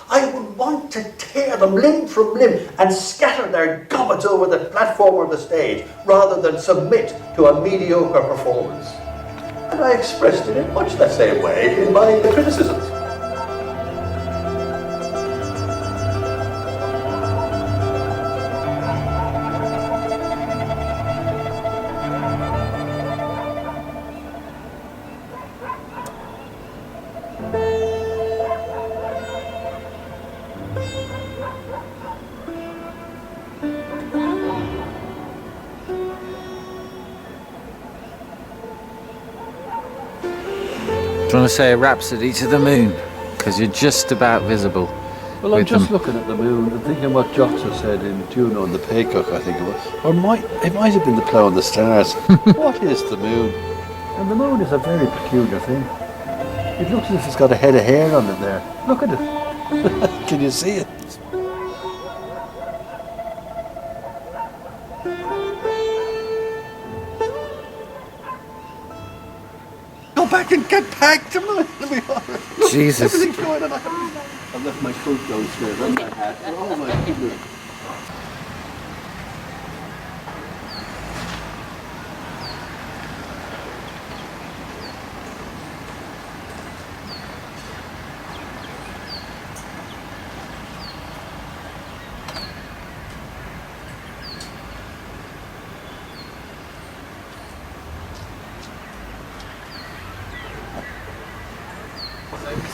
I would want to tear them limb from limb and scatter their gobbets over the platform or the stage rather than submit to a mediocre performance. And I expressed it in much the same way in my criticisms. Do you want to say a rhapsody to the moon? Because you're just about visible. Well, I'm just looking at the moon and thinking what Jocsa said in Juno and the Paycock, I think it was. Or it might have been the Plough and the Stars. What is the moon? And the moon is a very peculiar thing. It looks as if it's got a head of hair on it there. Look at it. Can you see it? Go back and get packed. Jesus. Everything's going on. I've left my coat downstairs and my hat. Oh my goodness.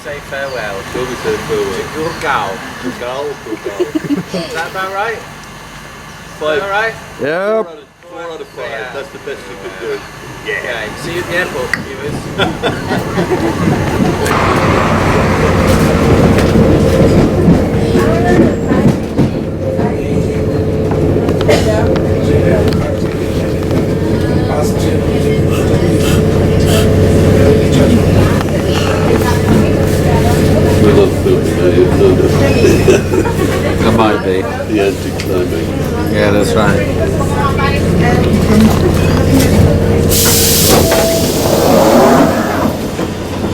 Say farewell. To your gal. Is that about right? Is that all right? Yep. 4 out of 5. That's the best you could do. Yeah. Okay. See you at the airport, That might be. The anti-climax. Yeah, that's right.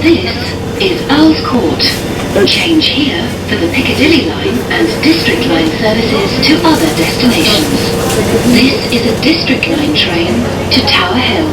This is Owl's Court. Change here for the Piccadilly line and District line services to other destinations. This is a District line train to Tower Hill.